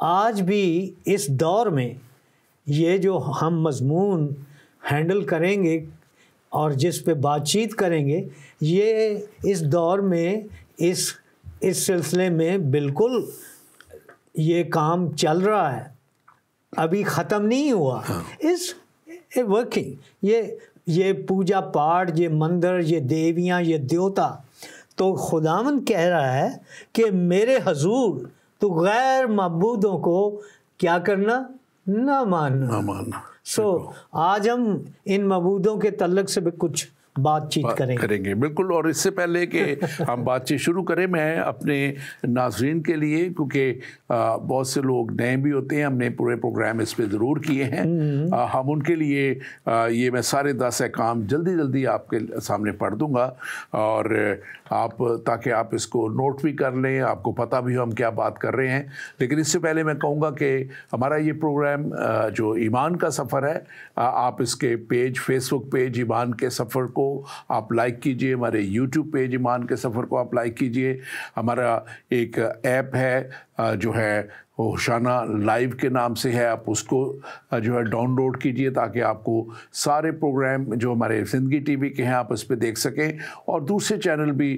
آج بھی اس دور میں یہ جو ہم مضمون ہینڈل کریں گے اور جس پہ بات چیت کریں گے، یہ اس دور میں اس سلسلے میں بالکل یہ کام چل رہا ہے، ابھی ختم نہیں ہوا. اس ورکنگ یہ پوجا پاٹ، یہ مندر، یہ دیویاں، یہ دیوتا، تو خداوند کہہ رہا ہے کہ میرے حضور تو غیر معبودوں کو کیا کرنا؟ نہ ماننا. آج ہم ان معبودوں کے تعلق سے بھی کچھ بات چیت کریں گے. بالکل. اور اس سے پہلے کہ ہم بات چیت شروع کریں، میں اپنے ناظرین کے لیے، کیونکہ بہت سے لوگ نئے بھی ہوتے ہیں، ہم نے پورے پروگرام اس پہ ضرور کیے ہیں، ہم ان کے لیے یہ میں سارے 10 احکام جلدی آپ کے سامنے پڑھ دوں گا، اور تاکہ آپ اس کو نوٹ بھی کر لیں، آپ کو پتہ بھی ہو ہم کیا بات کر رہے ہیں. لیکن اس سے پہلے میں کہوں گا کہ ہمارا یہ پروگرام جو ایمان کا سفر ہے، آپ اس کے پیج، فیس بک پیج ایمان کے سفر کو آپ لائک کیجئے، ہمارے یوٹیوب پیج ایمان کے سفر کو آپ لائک کیجئے. ہمارا ایک ایپ ہے جو ہے ہوشانہ لائیو کے نام سے ہے، آپ اس کو جو ہے ڈاؤن لوڈ کیجئے تاکہ آپ کو سارے پروگرام جو ہمارے زندگی ٹی وی کے ہیں آپ اس پہ دیکھ سکیں، اور دوسرے چینل بھی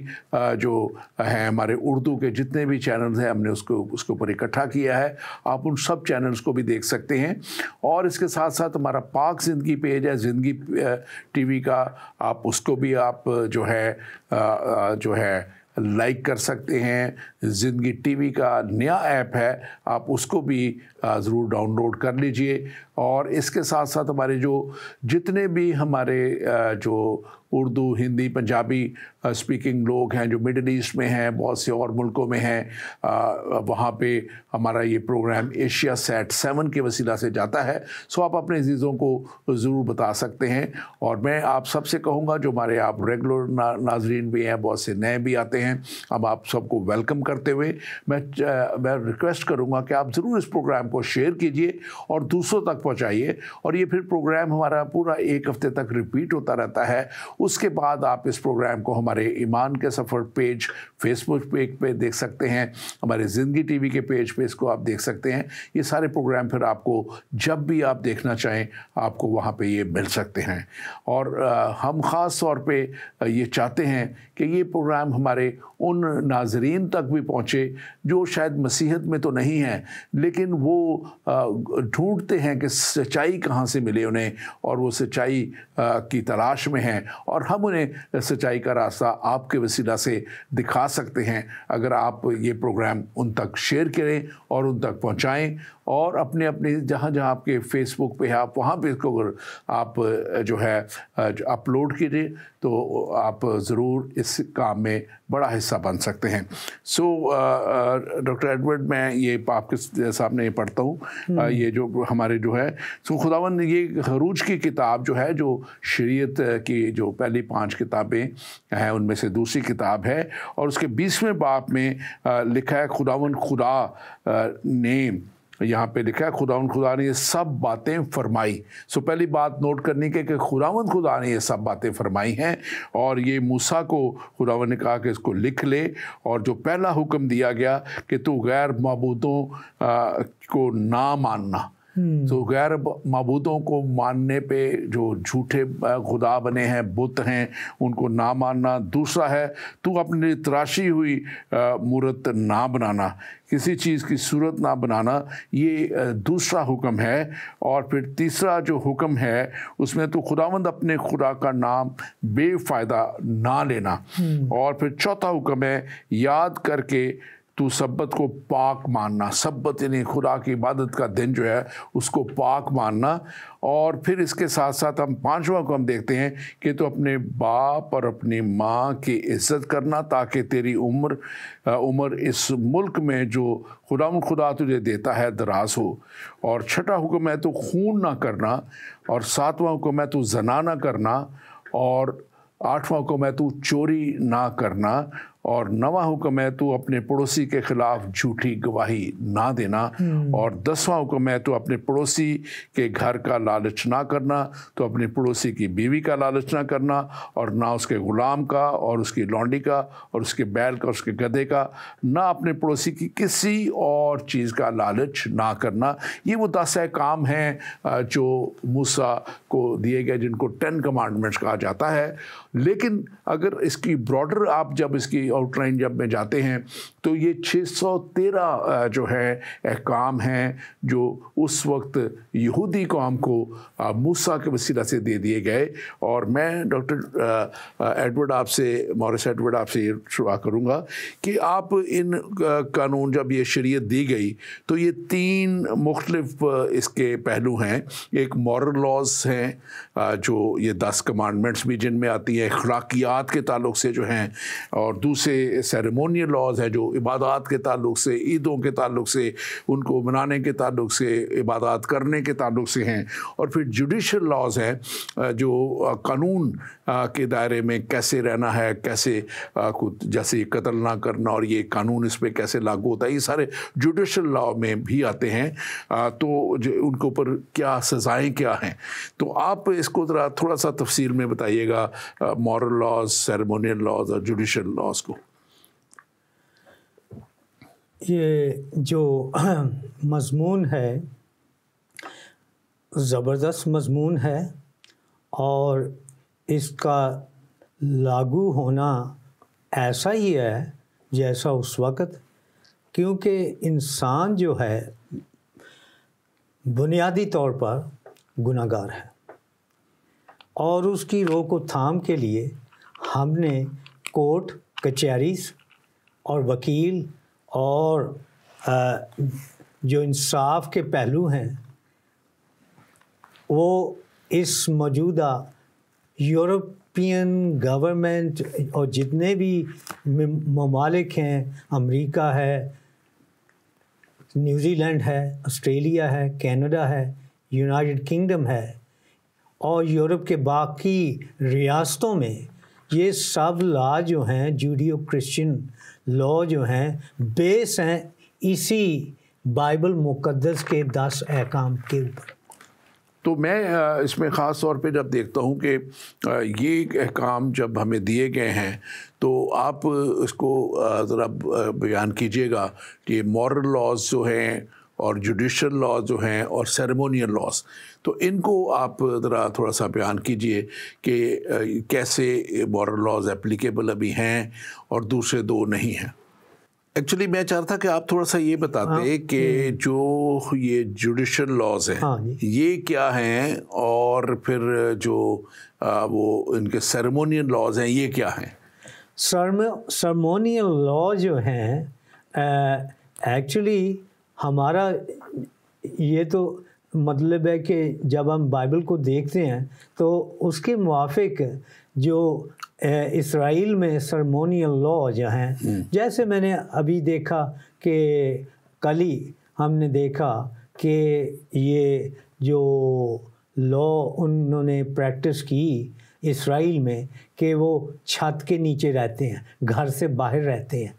جو ہیں ہمارے اردو کے جتنے بھی چینلز ہیں ہم نے اس کے اوپر اکٹھا کیا ہے، آپ ان سب چینلز کو بھی دیکھ سکتے ہیں. اور اس کے ساتھ ساتھ ہمارا پاک زندگی پیج ہے زندگی ٹی وی کا، آپ اس کو بھی آپ جو ہے لائک کر سکتے ہیں. زندگی ٹی وی کا نیا ایپ ہے، آپ اس کو بھی ضرور ڈاؤن لوڈ کر لیجئے. اور اس کے ساتھ ساتھ ہمارے جو جتنے بھی ہمارے جو اردو، ہندی، پنجابی اسپیکنگ لوگ ہیں جو مڈل ایسٹ میں ہیں، بہت سے اور ملکوں میں ہیں، وہاں پہ ہمارا یہ پروگرام ایشیا سیٹ 7 کے وسیلہ سے جاتا ہے. سو آپ اپنے عزیزوں کو ضرور بتا سکتے ہیں. اور میں آپ سب سے کہوں گا جو ہمارے آپ ریگولر ناظرین بھی ہیں، بہت سے نئے بھی آتے ہیں، اب آپ سب کو ویلکم کرتے ہوئے میں ریکویسٹ کروں گا کہ آپ ضرور اس پروگرام کو شیئر کیجئے اور دوسروں تک پہنچائیے. اور یہ پھر پروگرام ہمارا پورا 1 ہفتے تک ریپیٹ ہوتا رہتا ہے. اس کے بعد آپ اس پروگرام کو ہمارے ایمان کے سفر پیج فیس بک پیج پہ دیکھ سکتے ہیں، ہمارے زندگی ٹی وی کے پیج پہ اس کو آپ دیکھ سکتے ہیں. یہ سارے پروگرام پھر آپ کو جب بھی آپ دیکھنا چاہیں آپ کو وہاں پہ یہ مل سکتے ہیں. اور ہم خاص طور پہ یہ چاہتے ہیں کہ یہ پروگرام ہمارے ان ناظرین تک بھی پہنچے جو شاید مسیحیت میں تو نہیں ہیں لیکن وہ ڈھونڈتے ہیں کہ سچائی کہاں سے ملے انہیں، اور وہ سچائی کی تلاش میں ہیں، اور ہم انہیں سچائی کا راستہ آپ کے وسیلہ سے دکھا سکتے ہیں اگر آپ یہ پروگرام ان تک شیئر کریں اور ان تک پہنچائیں. اور اپنے جہاں آپ کے فیس بک پہ ہے آپ وہاں پہ اس کو اگر آپ جو ہے اپلوڈ کیجیے تو آپ ضرور اس کام میں بڑا حصہ بن سکتے ہیں. سو ڈاکٹر ایڈورڈ، میں یہ آپ کے سامنے پڑھتا ہوں یہ جو ہمارے جو ہے خداوند یہ خروج کی کتاب جو ہے، جو شریعت کی جو پہلی 5 کتابیں ہیں ان میں سے دوسری کتاب ہے، اور اس کے 20ویں باب میں لکھا ہے خداوند خدا نے، یہاں پہ لکھا ہے خداوند خدا نے یہ سب باتیں فرمائی. سو پہلی بات نوٹ کرنے کے کہ خداوند خدا نے یہ سب باتیں فرمائی ہیں، اور یہ موسیٰ کو خداوند نے کہا کہ اس کو لکھ لے. اور جو پہلا حکم دیا گیا کہ تو غیر معبودوں کو نہ ماننا، تو غیر معبودوں کو ماننے پہ جو جھوٹے خدا بنے ہیں، بت ہیں، ان کو نہ ماننا. دوسرا ہے تو اپنی تراشی ہوئی مورت نہ بنانا، کسی چیز کی صورت نہ بنانا، یہ دوسرا حکم ہے. اور پھر تیسرا جو حکم ہے اس میں تو خداوند اپنے خدا کا نام بے فائدہ نہ لینا. اور پھر چوتھا حکم ہے یاد کر کے تو سبت کو پاک ماننا، سبت یعنی خدا کی عبادت کا دن جو ہے اس کو پاک ماننا. اور پھر اس کے ساتھ ساتھ ہم 5واں کو ہم دیکھتے ہیں کہ تو اپنے باپ اور اپنی ماں کی عزت کرنا تاکہ تیری عمر اس ملک میں جو خدا تجھے دیتا ہے دراز ہو. اور 6واں حکم ہے تو خون نہ کرنا. اور 7واں حکم ہے تو زنا نہ کرنا. اور 8واں حکم ہے تو چوری نہ کرنا. اور 9واں حکم ہے تو اپنے پڑوسی کے خلاف جھوٹی گواہی نہ دینا، اور 10واں حکم ہے تو اپنے پڑوسی کے گھر کا لالچ نہ کرنا، تو اپنے پڑوسی کی بیوی کا لالچ نہ کرنا، اور نہ اس کے غلام کا اور اس کی لونڈی کا اور اس کے بیل کا، اس کے گدھے کا، نہ اپنے پڑوسی کی کسی اور چیز کا لالچ نہ کرنا۔ یہ وہ 10 احکام ہیں جو موسیٰ کو دیے گئے، جن کو 10 کمانڈمنٹس کہا جاتا ہے۔ لیکن اگر اس کی براڈر آپ جب اس کی آؤٹ لائن جب میں جاتے ہیں تو یہ 613 جو ہے احکام ہیں جو اس وقت یہودی قوم کو موسیٰ کے وسیلہ سے دے دیے گئے۔ اور میں ڈاکٹر ایڈورڈ آپ سے، مورس ایڈورڈ آپ سے یہ شروع کروں گا کہ آپ ان قانون، جب یہ شریعت دی گئی تو یہ 3 مختلف اس کے پہلو ہیں۔ ایک مورل لاز ہیں جو یہ 10 کمانڈمنٹس بھی جن میں آتی ہیں، اخلاقیات کے تعلق سے جو ہیں، اور دوسرے سیریمونیل لاز ہیں جو عبادات کے تعلق سے، عیدوں کے تعلق سے، ان کو منانے کے تعلق سے، عبادات کرنے کے تعلق سے ہیں، اور پھر جوڈیشل لاز ہیں جو قانون کے دائرے میں کیسے رہنا ہے، کیسے جیسے قتل نہ کرنا اور یہ قانون اس پہ کیسے لاگو ہوتا ہے، یہ سارے جوڈیشل لا میں بھی آتے ہیں۔ تو ان کے اوپر کیا سزائیں کیا ہیں، تو آپ اس کو ذرا تھوڑا سا تفصیل میں بتائیے گا، مورل لاز، سیریمونیل لاز اور جوڈیشل لاز کو۔ یہ جو مضمون ہے زبردست مضمون ہے، اور اس کا لاگو ہونا ایسا ہی ہے جیسا اس وقت، کیونکہ انسان جو ہے بنیادی طور پر گناہ گار ہے، اور اس کی روک و تھام کے لیے ہم نے کورٹ کچہریز اور وکیل اور جو انصاف کے پہلو ہیں وہ اس موجودہ یورپین گورنمنٹ اور جتنے بھی ممالک ہیں، امریکہ ہے، نیوزی لینڈ ہے، آسٹریلیا ہے، کینیڈا ہے، یونائٹڈ کنگڈم ہے، اور یورپ کے باقی ریاستوں میں یہ سب لا جو ہیں، جوڈیو کرسچن لا جو ہیں، بیس ہیں اسی بائبل مقدس کے 10 احکام کے اوپر۔ تو میں اس میں خاص طور پہ جب دیکھتا ہوں کہ یہ احکام جب ہمیں دیے گئے ہیں تو آپ اس کو ذرا بیان کیجئے گا کہ مورل لاز جو ہیں اور جوڈیشل لاز جو ہیں اور سیریمونیل لاز، تو ان کو آپ ذرا تھوڑا سا بیان کیجئے کہ کیسے مورل لاز اپلیکیبل ابھی ہیں اور دوسرے 2 نہیں ہیں۔ ایکچولی میں چاہتا تھا کہ آپ تھوڑا سا یہ بتاتے کہ جو یہ جوڈیشل لاز ہیں یہ کیا ہیں، اور پھر جو وہ ان کے سیریمونیل لاز ہیں یہ کیا ہیں۔ سیریمونیل لا جو ہیں ایکچولی ہمارا یہ تو مطلب ہے کہ جب ہم بائبل کو دیکھتے ہیں تو اس کے موافق جو اسرائیل میں سیریمونیل لا جو ہیں، جیسے میں نے ابھی دیکھا کہ کل ہی ہم نے دیکھا کہ یہ جو لا انہوں نے پریکٹس کی اسرائیل میں کہ وہ چھت کے نیچے رہتے ہیں، گھر سے باہر رہتے ہیں،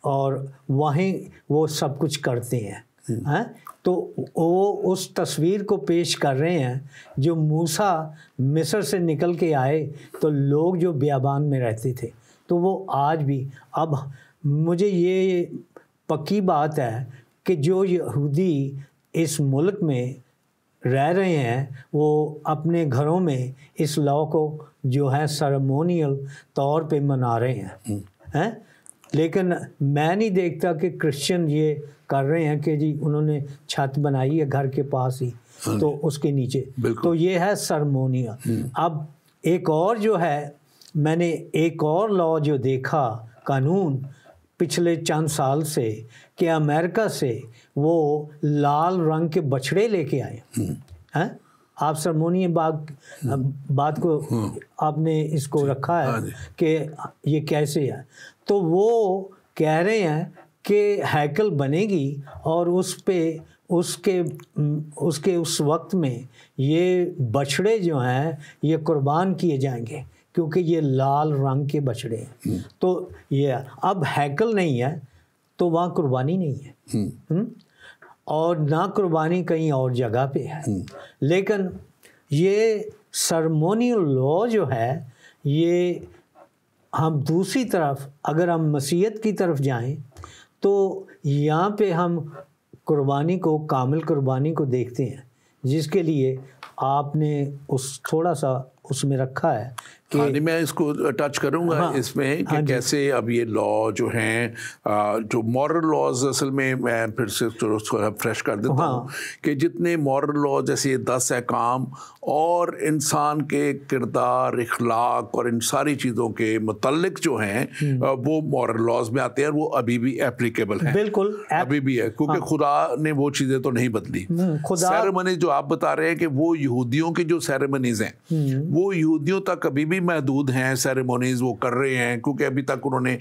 اور وہیں وہ سب کچھ کرتے ہیں، تو وہ اس تصویر کو پیش کر رہے ہیں جو موسیٰ مصر سے نکل کے آئے تو لوگ جو بیابان میں رہتے تھے، تو وہ آج بھی۔ اب مجھے یہ پکی بات ہے کہ جو یہودی اس ملک میں رہ رہے ہیں وہ اپنے گھروں میں اس لا کو جو ہے سیریمونیل طور پہ منا رہے ہیں، لیکن میں نہیں دیکھتا کہ کرسچن یہ کر رہے ہیں کہ جی انہوں نے چھت بنائی ہے گھر کے پاس ہی تو اس کے نیچے، تو یہ ہے سیریمونیل۔ اب ایک اور جو ہے، میں نے ایک اور لا جو دیکھا قانون پچھلے چند سال سے کہ امریکہ سے وہ لال رنگ کے بچھڑے لے کے آئے۔ آپ سیریمونیل بات کو آپ نے اس کو رکھا ہے کہ یہ کیسے ہے، تو وہ کہہ رہے ہیں کہ ہیکل بنے گی اور اس پہ اس کے اس وقت میں یہ بچھڑے جو ہیں یہ قربان کیے جائیں گے کیونکہ یہ لال رنگ کے بچڑے ہیں. تو یہ اب ہیکل نہیں ہے تو وہاں قربانی نہیں ہے، اور نہ قربانی کہیں اور جگہ پہ ہے. لیکن یہ سرمونیل لا جو ہے، یہ ہم دوسری طرف اگر ہم مسیحیت کی طرف جائیں تو یہاں پہ ہم قربانی کو، کامل قربانی کو دیکھتے ہیں، جس کے لیے آپ نے تھوڑا سا اس میں رکھا ہے کہ ہاں جی، میں اس کو ٹچ کروں گا اس میں کہ کیسے اب یہ لا جو ہیں، جو مورل لاز، اصل میں پھر سے فریش کر دیتا ہوں کہ جتنے مورل لا جیسے یہ 10 احکام اور انسان کے کردار، اخلاق اور ان ساری چیزوں کے متعلق جو ہیں وہ مورل لاز میں آتے ہیں، اور وہ ابھی بھی اپلیکیبل ہیں. بالکل ابھی بھی ہے، کیونکہ خدا نے وہ چیزیں تو نہیں بدلی. سیریمنی جو آپ بتا رہے ہیں کہ وہ یہودیوں کی جو سیریمنیز ہیں وہ یہودیوں تک ابھی بھی محدود ہیں. سیریمونیز وہ کر رہے ہیں کیونکہ ابھی تک انہوں نے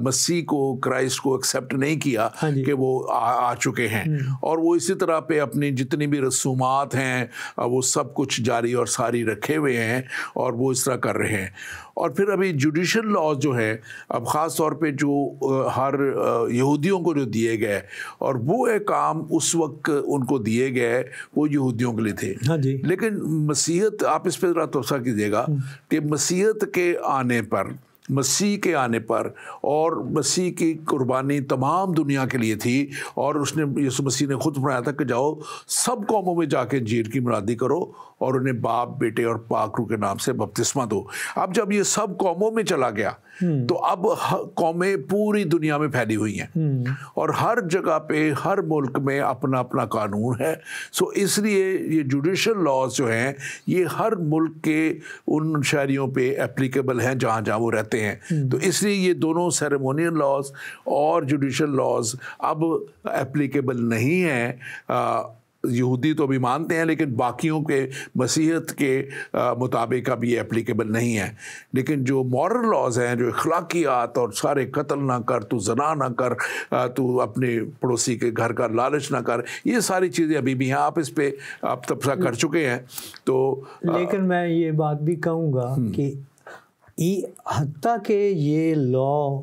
مسیح کو، کرائسٹ کو ایکسیپٹ نہیں کیا کہ وہ آ چکے ہیں، اور وہ اسی طرح پہ اپنی جتنی بھی رسومات ہیں وہ سب کچھ جاری اور ساری رکھے ہوئے ہیں، اور وہ اس طرح کر رہے ہیں. اور پھر ابھی جوڈیشل لاز جو ہے، اب خاص طور پہ جو ہر یہودیوں کو جو دیے گئے، اور وہ احکام اس وقت ان کو دیے گئے وہ یہودیوں کے لیے تھے. لیکن مسیحیت، آپ اس پہ ذرا توسع کیجیے گا کہ مسیحیت کے آنے پر، مسیح کے آنے پر، اور مسیح کی قربانی تمام دنیا کے لیے تھی، اور اس نے، یسوع مسیح نے خود فرمایا تھا کہ جاؤ سب قوموں میں جا کے انجیل کی منادی کرو اور انہیں باپ، بیٹے اور پاک روح کے نام سے بپتسمہ دو. اب جب یہ سب قوموں میں چلا گیا تو اب قومیں پوری دنیا میں پھیلی ہوئی ہیں، اور ہر جگہ پہ، ہر ملک میں اپنا اپنا قانون ہے. سو اس لیے یہ جوڈیشل لاز جو ہیں یہ ہر ملک کے ان شہریوں پہ اپلیکیبل ہیں جہاں جہاں وہ رہتے ہیں. تو اس لیے یہ دونوں سیریمونیل لاز اور جوڈیشل لاز اب اپلیکیبل نہیں ہیں. یہودی تو بھی مانتے ہیں لیکن باقیوں کے، مسیحیت کے مطابق اب یہ اپلیکیبل نہیں ہے. لیکن جو مورل لاز ہیں، جو اخلاقیات، اور سارے قتل نہ کر، تو زنا نہ کر، تو اپنے پڑوسی کے گھر کا لالچ نہ کر، یہ ساری چیزیں ابھی بھی ہیں. آپ اس پہ آپ تبصرہ کر چکے ہیں. تو لیکن میں یہ بات بھی کہوں گا کہ حتیٰ کہ یہ لا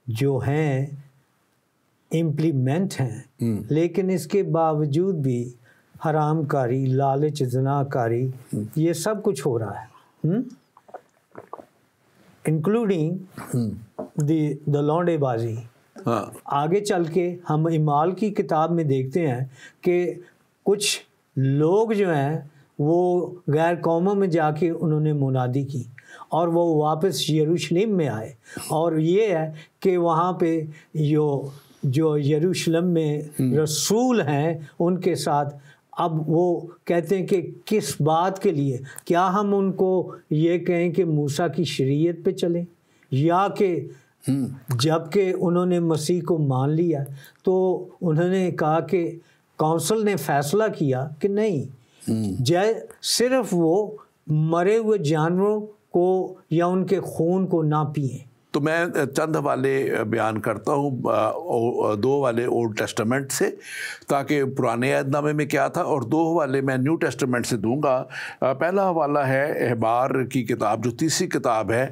جو ہیں امپلیمنٹ ہیں، لیکن اس کے باوجود بھی حرام کاری، لالچ، زنا کاری، یہ سب کچھ ہو رہا ہے، انکلوڈنگ دا لونڈے بازی. آگے چل کے ہم اعمال کی کتاب میں دیکھتے ہیں کہ کچھ لوگ جو ہیں وہ غیر قوموں میں جا کے انہوں نے منادی کی، اور وہ واپس یروشلم میں آئے. اور یہ ہے کہ وہاں پہ جو یروشلم میں رسول ہیں ان کے ساتھ اب وہ کہتے ہیں کہ کس بات کے لیے، کیا ہم ان کو یہ کہیں کہ موسیٰ کی شریعت پہ چلیں، یا کہ جب کہ انہوں نے مسیح کو مان لیا تو انہوں نے کہا کہ کونسل نے فیصلہ کیا کہ نہیں، صرف وہ مرے ہوئے جانوروں کو یا ان کے خون کو نہ پئیں. تو میں چند حوالے بیان کرتا ہوں، 2 حوالے اولڈ ٹیسٹمنٹ سے، تاکہ پرانے عہد نامے میں کیا تھا، اور 2 حوالے میں نیو ٹیسٹمنٹ سے دوں گا. پہلا حوالہ ہے احبار کی کتاب، جو تیسری کتاب ہے،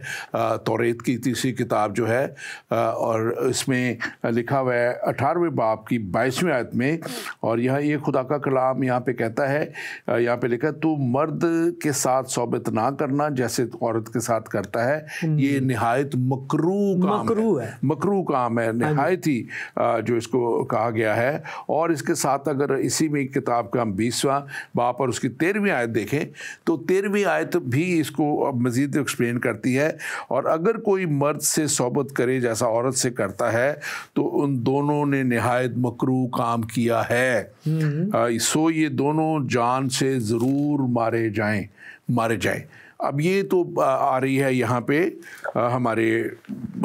توریت کی تیسری کتاب جو ہے، اور اس میں لکھا ہوا ہے 18ویں باب کی 22ویں آیت میں، اور یہ خدا کا کلام یہاں پہ کہتا ہے، یہاں پہ لکھا ہے، تو مرد کے ساتھ صحبت نہ کرنا جیسے عورت کے ساتھ کرتا ہے، یہ نہایت مکروہ کام ہے، نہایت ہی جو اس کو کہا گیا ہے. اور اس کے ساتھ اگر اسی میں کتاب کا ہم 20واں باب اور اس کی 13ویں آیت دیکھیں تو 13ویں آیت بھی اس کو مزید ایکسپلین کرتی ہے. اور اگر کوئی مرد سے صحبت کرے جیسا عورت سے کرتا ہے تو ان دونوں نے نہایت مکروہ کام کیا ہے. سو یہ دونوں جان سے ضرور مارے جائیں. اب یہ تو آ رہی ہے یہاں پہ ہمارے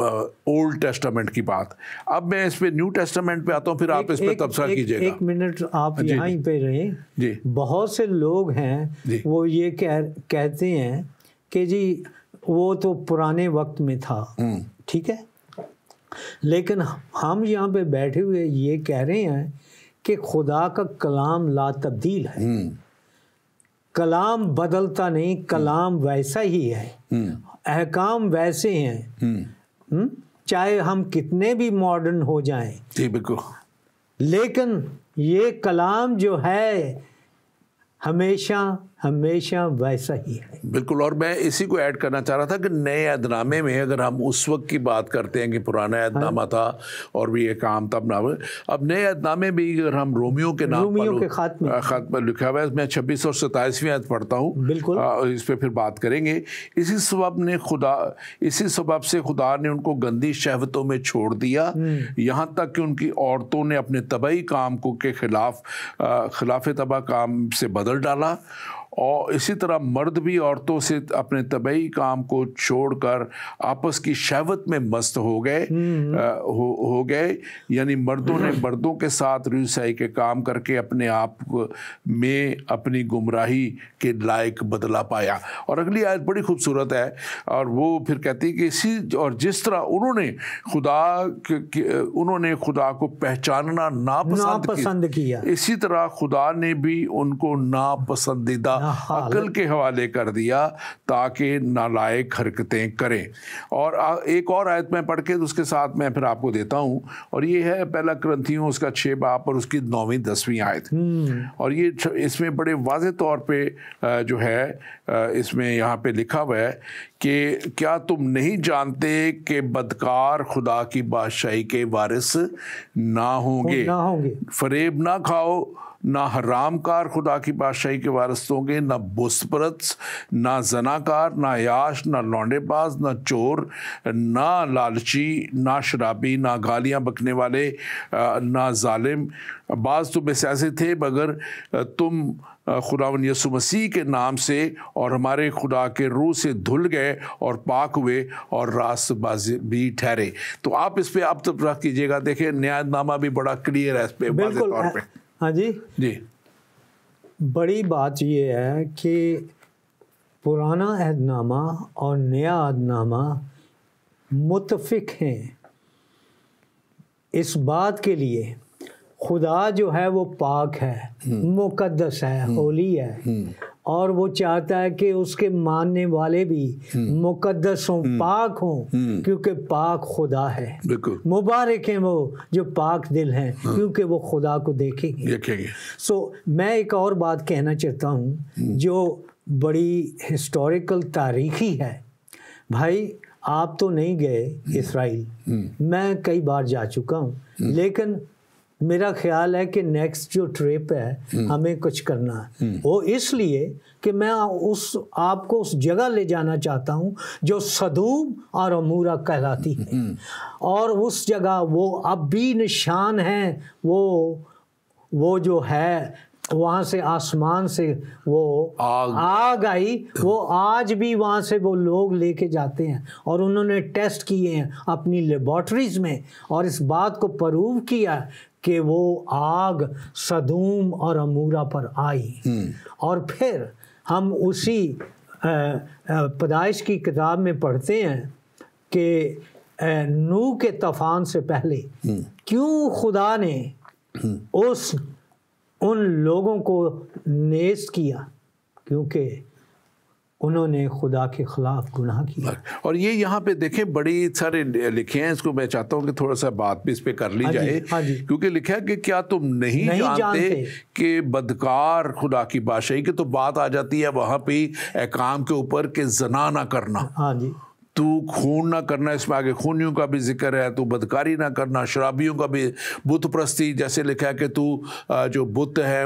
اولڈ ٹیسٹمنٹ کی بات. اب میں اس پہ نیو ٹیسٹمنٹ پہ آتا ہوں، پھر آپ اس پہ تبصرہ کیجئے گا. 1 منٹ آپ یہاں ہی پہ رہیں. بہت سے لوگ ہیں وہ یہ کہتے ہیں کہ جی وہ تو پرانے وقت میں تھا، ٹھیک ہے، لیکن ہم یہاں پہ بیٹھے ہوئے یہ کہہ رہے ہیں کہ خدا کا کلام لا تبدیل ہے، کلام بدلتا نہیں، کلام ویسا ہی ہے. احکام ویسے ہیں چاہے ہم کتنے بھی ماڈرن ہو جائیں. جی بالکل. لیکن یہ کلام جو ہے ہمیشہ ویسا ہی ہے. بالکل. اور میں اسی کو ایڈ کرنا چاہ رہا تھا کہ نئے عہد نامے میں اگر ہم اس وقت کی بات کرتے ہیں کہ پرانا عہد نامہ تھا اور بھی یہ کام تب نہ ہوئے، اب نئے عہد نامے بھی اگر ہم رومیو کے نام کے خط میں لکھا ہوا ہے، میں 26 اور 27ویں عہد پڑھتا ہوں. بالکل. اس پہ پھر بات کریں گے. اسی سبب سے خدا نے ان کو گندی شہوتوں میں چھوڑ دیا، یہاں تک کہ ان کی عورتوں نے اپنے طبعی کام کو کے خلاف طبع کام سے بدل ڈالا، اور اسی طرح مرد بھی عورتوں سے اپنے طبعی کام کو چھوڑ کر آپس کی شہوت میں مست ہو گئے. یعنی مردوں نے مردوں کے ساتھ روسائی کے کام کر کے اپنے آپ میں اپنی گمراہی کے لائق بدلا پایا. اور اگلی آیت بڑی خوبصورت ہے، اور وہ پھر کہتی ہے کہ اور جس طرح انہوں نے خدا کو پہچاننا ناپسند کیا، اسی طرح خدا نے بھی ان کو ناپسندیدہ عقل کے حوالے کر دیا تاکہ نالائق حرکتیں کریں. اور ایک اور آیت میں پڑھ کے اس کے ساتھ میں پھر آپ کو دیتا ہوں، اور یہ ہے پہلا کرنتھیوں اس کا 6 باب اور اس کی 9ویں 10ویں آیت. اور یہ اس میں بڑے واضح طور پہ جو ہے اس میں یہاں پہ لکھا ہوا ہے کہ کیا تم نہیں جانتے کہ بدکار خدا کی بادشاہی کے وارث نہ ہوں گے. فریب نہ کھاؤ، نہ حرام کار خدا کی بادشاہی کے وارث ہوں گے، نہ بت پرست، نہ زناکار، نہ عیاش، نہ لونڈے باز، نہ چور، نہ لالچی، نہ شرابی، نہ گالیاں بکنے والے، نہ ظالم. بعض تم میں ایسے تھے مگر تم خداوند یسوع مسیح کے نام سے اور ہمارے خدا کے روح سے دھل گئے اور پاک ہوئے اور راست باز بھی ٹھہرے. تو آپ اس پہ آپ تب رکھ کیجیے گا. دیکھیں نیا نامہ بھی بڑا کلیئر ہے اس پہ واضح طور پہ. ہاں جی بڑی بات یہ ہے کہ پرانا عہد نامہ اور نیا عہد نامہ متفق ہیں اس بات کے لیے. خدا جو ہے وہ پاک ہے، مقدس ہے، ہولی ہے، اور وہ چاہتا ہے کہ اس کے ماننے والے بھی مقدس ہوں، پاک ہوں، کیونکہ پاک خدا ہے. مبارک ہیں وہ جو پاک دل ہیں، کیونکہ وہ خدا کو دیکھیں گے. میں ایک اور بات کہنا چاہتا ہوں جو بڑی ہسٹوریکل تاریخی ہے. بھائی آپ تو نہیں گئے اسرائیل، میں کئی بار جا چکا ہوں، لیکن میرا خیال ہے کہ نیکسٹ جو ٹرپ ہے ہمیں کچھ کرنا ہے. وہ اس لیے کہ میں آپ کو اس جگہ لے جانا چاہتا ہوں جو سدوم اور عمورہ کہلاتی ہے، اور اس جگہ وہ اب بھی نشان ہیں، وہ جو ہے وہاں سے آسمان سے وہ آگ آئی، وہ آج بھی وہاں سے وہ لوگ لے کے جاتے ہیں، اور انہوں نے ٹیسٹ کیے ہیں اپنی لیبارٹریز میں اور اس بات کو پروو کیا کہ وہ آگ سدوم اور عمورہ پر آئی. اور پھر ہم اسی پیدائش کی کتاب میں پڑھتے ہیں کہ نوح کے طوفان سے پہلے کیوں خدا نے ان لوگوں کو نیست کیا، کیونکہ انہوں نے خدا کے خلاف گناہ کیا. اور یہ یہاں پہ دیکھیں بڑی سارے لکھے ہیں، اس کو میں چاہتا ہوں کہ تھوڑا سا بات بھی اس پہ کر لی جائے، کیونکہ لکھا ہے کہ کیا تم نہیں جانتے کہ بدکار خدا کی بادشاہی کی. تو بات آ جاتی ہے وہاں پہ احکام کے اوپر کہ زنا نہ کرنا، تو خون نہ کرنا، اس میں آگے خونیوں کا بھی ذکر ہے، تو بدکاری نہ کرنا، شرابیوں کا بھی، بت پرستی جیسے لکھا ہے کہ تو جو بت ہے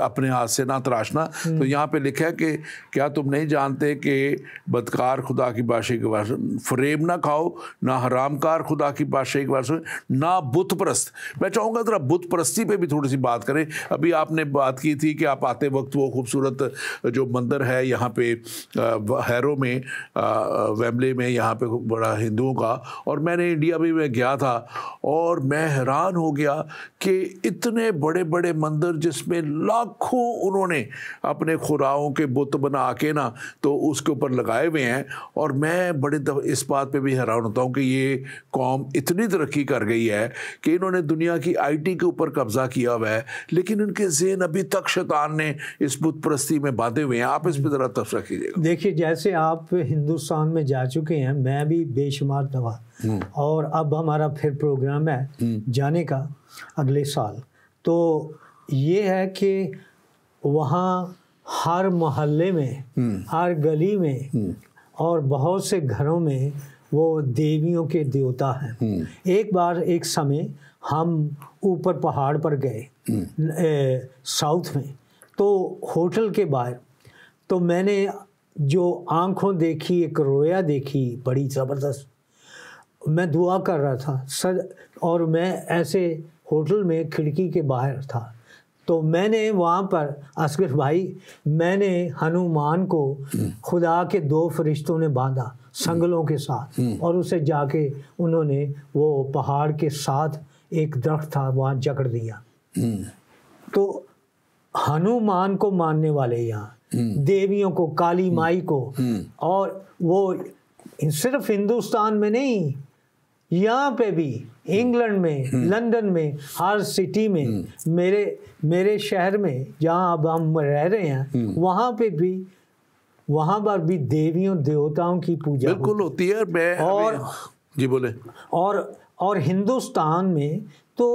اپنے ہاتھ سے نہ تراشنا. تو یہاں پہ لکھا ہے کہ کیا تم نہیں جانتے کہ بدکار خدا کی بادشاہی کے وارث، فریب نہ کھاؤ، نہ حرام کار خدا کی بادشاہی کے وارث، نہ بت پرست. میں چاہوں گا ذرا بت پرستی پہ بھی تھوڑی سی بات کریں. ابھی آپ نے بات کی تھی کہ آپ آتے وقت وہ خوبصورت جو مندر ہے یہاں پہ ہیرو میں، ویمبلے میں، یہاں پہ بڑا ہندوؤں کا، اور میں نے انڈیا میں گیا تھا اور میں حیران ہو گیا کہ اتنے بڑے بڑے مندر جس میں لاکھوں انہوں نے اپنے خداؤں کے بت بنا کے نا تو اس کے اوپر لگائے ہوئے ہیں، اور میں بڑے اس بات پہ بھی حیران ہوتا ہوں کہ یہ قوم اتنی ترقی کر گئی ہے کہ انہوں نے دنیا کی آئی ٹی کے اوپر قبضہ کیا ہوا ہے، لیکن ان کے ذہن ابھی تک شیطان نے اس بت پرستی میں باندھے ہوئے ہیں۔ آپ اس پہ ذرا تبصرہ کیجیے گا۔ دیکھیے، جیسے آپ ہندوستان میں جا چکے ہیں، میں بھی بے شمار دفعہ، اور اب ہمارا پھر پروگرام ہے جانے کا اگلے سال، تو یہ ہے کہ وہاں ہر محلے میں، ہر گلی میں اور بہت سے گھروں میں وہ دیویوں کے دیوتا ہیں۔ ایک بار ایک سمے ہم اوپر پہاڑ پر گئے ساؤتھ میں، تو ہوٹل کے باہر تو میں نے جو آنکھوں دیکھی ایک رویا دیکھی بڑی زبردست۔ میں دعا کر رہا تھا اور میں ایسے ہوٹل میں کھڑکی کے باہر تھا، تو میں نے وہاں پر اصغر بھائی، میں نے ہنومان کو خدا کے 2 فرشتوں نے باندھا سنگلوں کے ساتھ، اور اسے جا کے انہوں نے وہ پہاڑ کے ساتھ ایک درخت تھا وہاں جکڑ دیا۔ تو ہنومان کو ماننے والے یہاں، دیویوں کو، کالی مائی کو، اور وہ صرف ہندوستان میں نہیں، یہاں پہ بھی انگلینڈ میں، لندن میں، ہر سٹی میں، میرے شہر میں جہاں اب ہم رہ رہے ہیں، وہاں پر بھی دیویوں دیوتاؤں کی پوجا بالکل ہوتی ہے۔ اور جی بولے۔ اور ہندوستان میں تو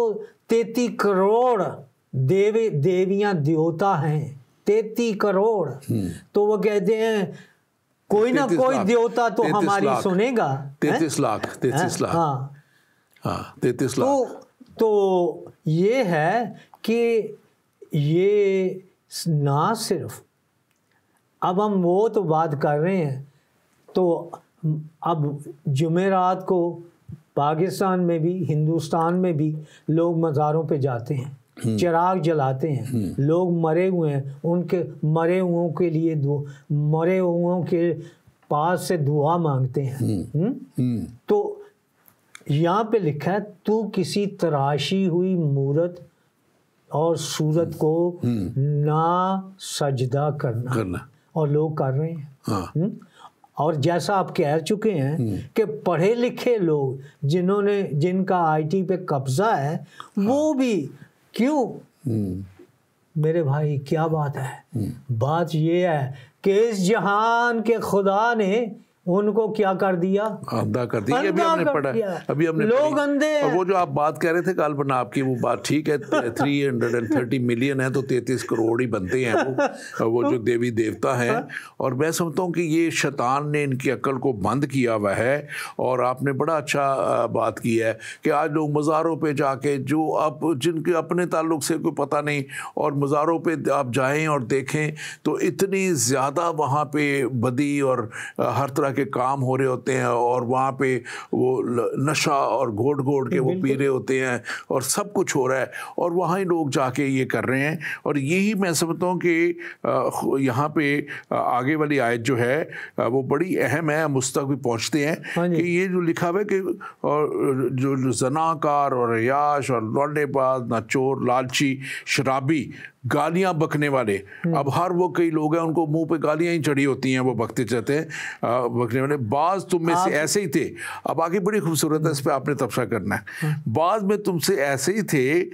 33 کروڑ دیویاں دیوتا ہیں، 33 کروڑ۔ تو وہ کہتے ہیں کوئی نہ کوئی دیوتا تو ہماری سنے گا۔ 33 لاکھ 33 لاکھ، ہاں 33 لاکھ۔ تو یہ ہے کہ یہ نہ صرف اب ہم وہ تو بات کر رہے ہیں، تو اب جمعرات کو پاکستان میں بھی، ہندوستان میں بھی لوگ مزاروں پہ جاتے ہیں، چراغ جلاتے ہیں، لوگ مرے ہوئے ہیں، ان کے مرے ہوئوں کے لیے مرے ہوئوں کے پاس سے دعا مانگتے ہیں۔ تو یہاں پہ لکھا ہے تو کسی تراشی ہوئی مورت اور صورت کو نہ سجدہ کرنا، اور لوگ کر رہے ہیں۔ اور جیسا آپ کہہ چکے ہیں کہ پڑھے لکھے لوگ جن کا آئی ٹی پہ قبضہ ہے، وہ بھی کیوں؟ میرے بھائی کیا بات ہے؟ بات یہ ہے کہ اس جہان کے خدا نے ان کو کیا کر دیا؟ اندھا کر دیا۔ ابھی ہم نے پڑھا، ابھی ہم نے لوگ اندھے ہیں۔ اور وہ جو آپ بات کہہ رہے تھے کالپنا آپ کی، وہ بات ٹھیک ہے، 330 ملین ہے تو 33 کروڑ ہی بنتے ہیں وہ جو دیوی دیوتا ہیں۔ اور میں سمجھتا ہوں کہ یہ شیطان نے ان کی عقل کو بند کیا ہوا ہے، اور آپ نے بڑا اچھا بات کی ہے کہ آج لوگ مزاروں پہ جا کے، جو اب جن کے اپنے تعلق سے کوئی پتہ نہیں، اور مزاروں پہ آپ جائیں اور دیکھیں تو اتنی زیادہ وہاں پہ بدی اور ہر طرح کے کام ہو رہے ہوتے ہیں، اور وہاں پہ وہ نشہ اور گھوٹ کے وہ پی رہے ہوتے ہیں، اور سب کچھ ہو رہا ہے، اور وہاں ہی لوگ جا کے یہ کر رہے ہیں۔ اور یہی میں سمجھتا ہوں کہ یہاں پہ آگے والی آیت جو ہے وہ بڑی اہم ہے، ہم اس تک بھی پہنچتے ہیں کہ یہ جو لکھا ہوا ہے کہ جو زناکار اور عیاش اور لوٹے باز، نہ چور، لالچی، شرابی، گالیاں بکنے والے، اب ہر وہ کئی لوگ ہیں ان کو منہ پہ گالیاں ہی چڑھی ہوتی ہیں، وہ بکتے چاہتے ہیں بکنے والے، بعض تم میں سے ایسے ہی تھے۔ اب آگے بڑی خوبصورت ہے، اس پہ آپ نے تبصرہ کرنا ہے۔ بعض میں تم سے ایسے ہی تھے،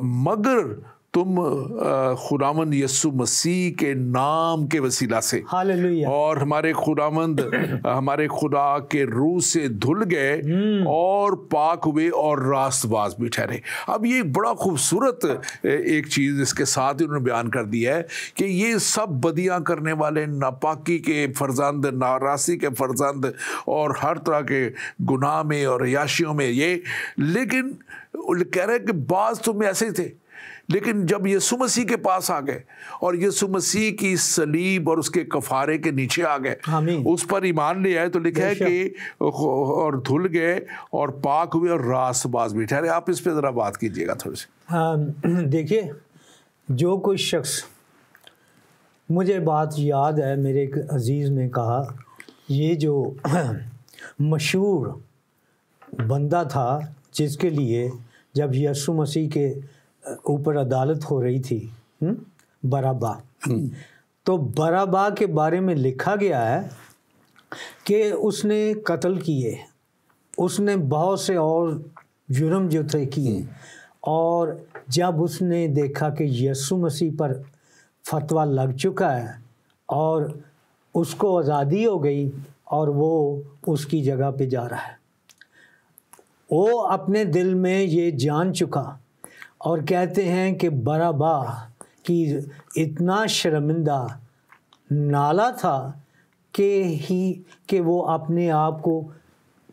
مگر تم خداوند یسوع مسیح کے نام کے وسیلہ سے اور ہمارے خدا کے روح سے دھل گئے اور پاک ہوئے اور راست باز بھی ٹھہرے۔ اب یہ بڑا خوبصورت ایک چیز اس کے ساتھ انہوں نے بیان کر دی ہے کہ یہ سب بدیاں کرنے والے، ناپاکی کے فرزند، ناراستی کے فرزند، اور ہر طرح کے گناہ میں اور عیاشیوں میں یہ، لیکن کہہ رہے کہ بعض تم ایسے ہی تھے، لیکن جب یسوع مسیح کے پاس آ گئے اور یسوع مسیح کی صلیب اور اس کے کفارے کے نیچے آ گئے، اس پر ایمان لے آئے، تو لکھا ہے کہ اور دھل گئے اور پاک ہوئے اور راست باز بھی ٹھہرے۔ آپ اس پہ ذرا بات کیجیے گا تھوڑی سی۔ دیکھیے، جو کوئی شخص، مجھے بات یاد ہے، میرے ایک عزیز نے کہا یہ جو مشہور بندہ تھا جس کے لیے جب یسوع مسیح کے اوپر عدالت ہو رہی تھی، برابا، تو برابا کے بارے میں لکھا گیا ہے کہ اس نے قتل کیے، اس نے بہت سے اور جرم جو تھے کیے، اور جب اس نے دیکھا کہ یسوع مسیح پر فتویٰ لگ چکا ہے اور اس کو آزادی ہو گئی اور وہ اس کی جگہ پہ جا رہا ہے، وہ اپنے دل میں یہ جان چکا اور کہتے ہیں کہ برابا کی اتنا شرمندہ نالا تھا کہ وہ اپنے آپ کو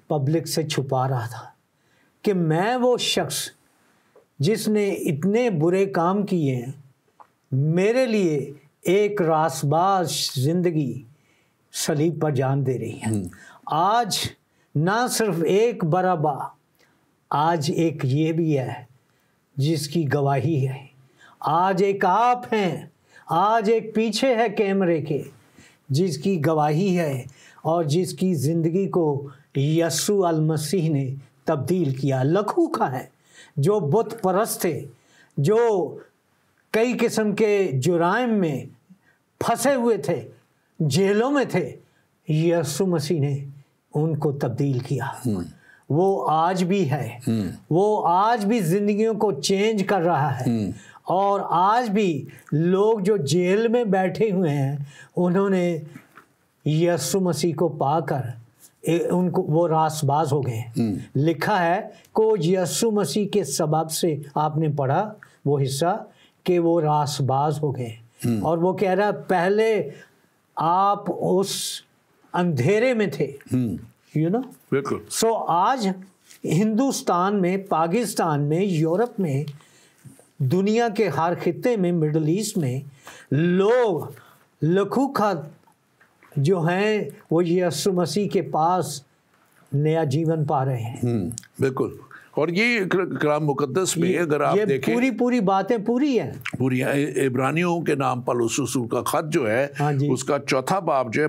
پبلک سے چھپا رہا تھا کہ میں وہ شخص جس نے اتنے برے کام کیے ہیں، میرے لیے ایک راست باز زندگی صلیب پر جان دے رہی ہے۔ آج نہ صرف ایک برابا، آج ایک یہ بھی ہے جس کی گواہی ہے، آج ایک آپ ہیں، آج ایک پیچھے ہے کیمرے کے جس کی گواہی ہے اور جس کی زندگی کو یسوع المسیح نے تبدیل کیا۔ لکھوں کا ہے جو بت پرست تھے، جو کئی قسم کے جرائم میں پھنسے ہوئے تھے، جیلوں میں تھے، یسوع مسیح نے ان کو تبدیل کیا۔ وہ آج بھی ہے، وہ آج بھی زندگیوں کو چینج کر رہا ہے، اور آج بھی لوگ جو جیل میں بیٹھے ہوئے ہیں انہوں نے یسوع مسیح کو پا کر ان کو وہ راست باز ہو گئے۔ لکھا ہے کہ یسوع مسیح کے سبب سے، آپ نے پڑھا وہ حصہ، کہ وہ راست باز ہو گئے، اور وہ کہہ رہا پہلے آپ اس اندھیرے میں تھے، بالکل۔ سو آج ہندوستان میں، پاکستان میں، یورپ میں، دنیا کے ہر خطے میں، مڈل ایسٹ میں لوگ لکھوکھا جو ہیں وہ یسوع مسیح کے پاس نیا جیون پا رہے ہیں۔ بالکل، اور یہ کلام مقدس میں اگر آپ دیکھیں، پوری باتیں پوری ہیں، پوری عبرانیوں کے نام پالوس رسول کا خط جو ہے اس کا 4 باب جو ہے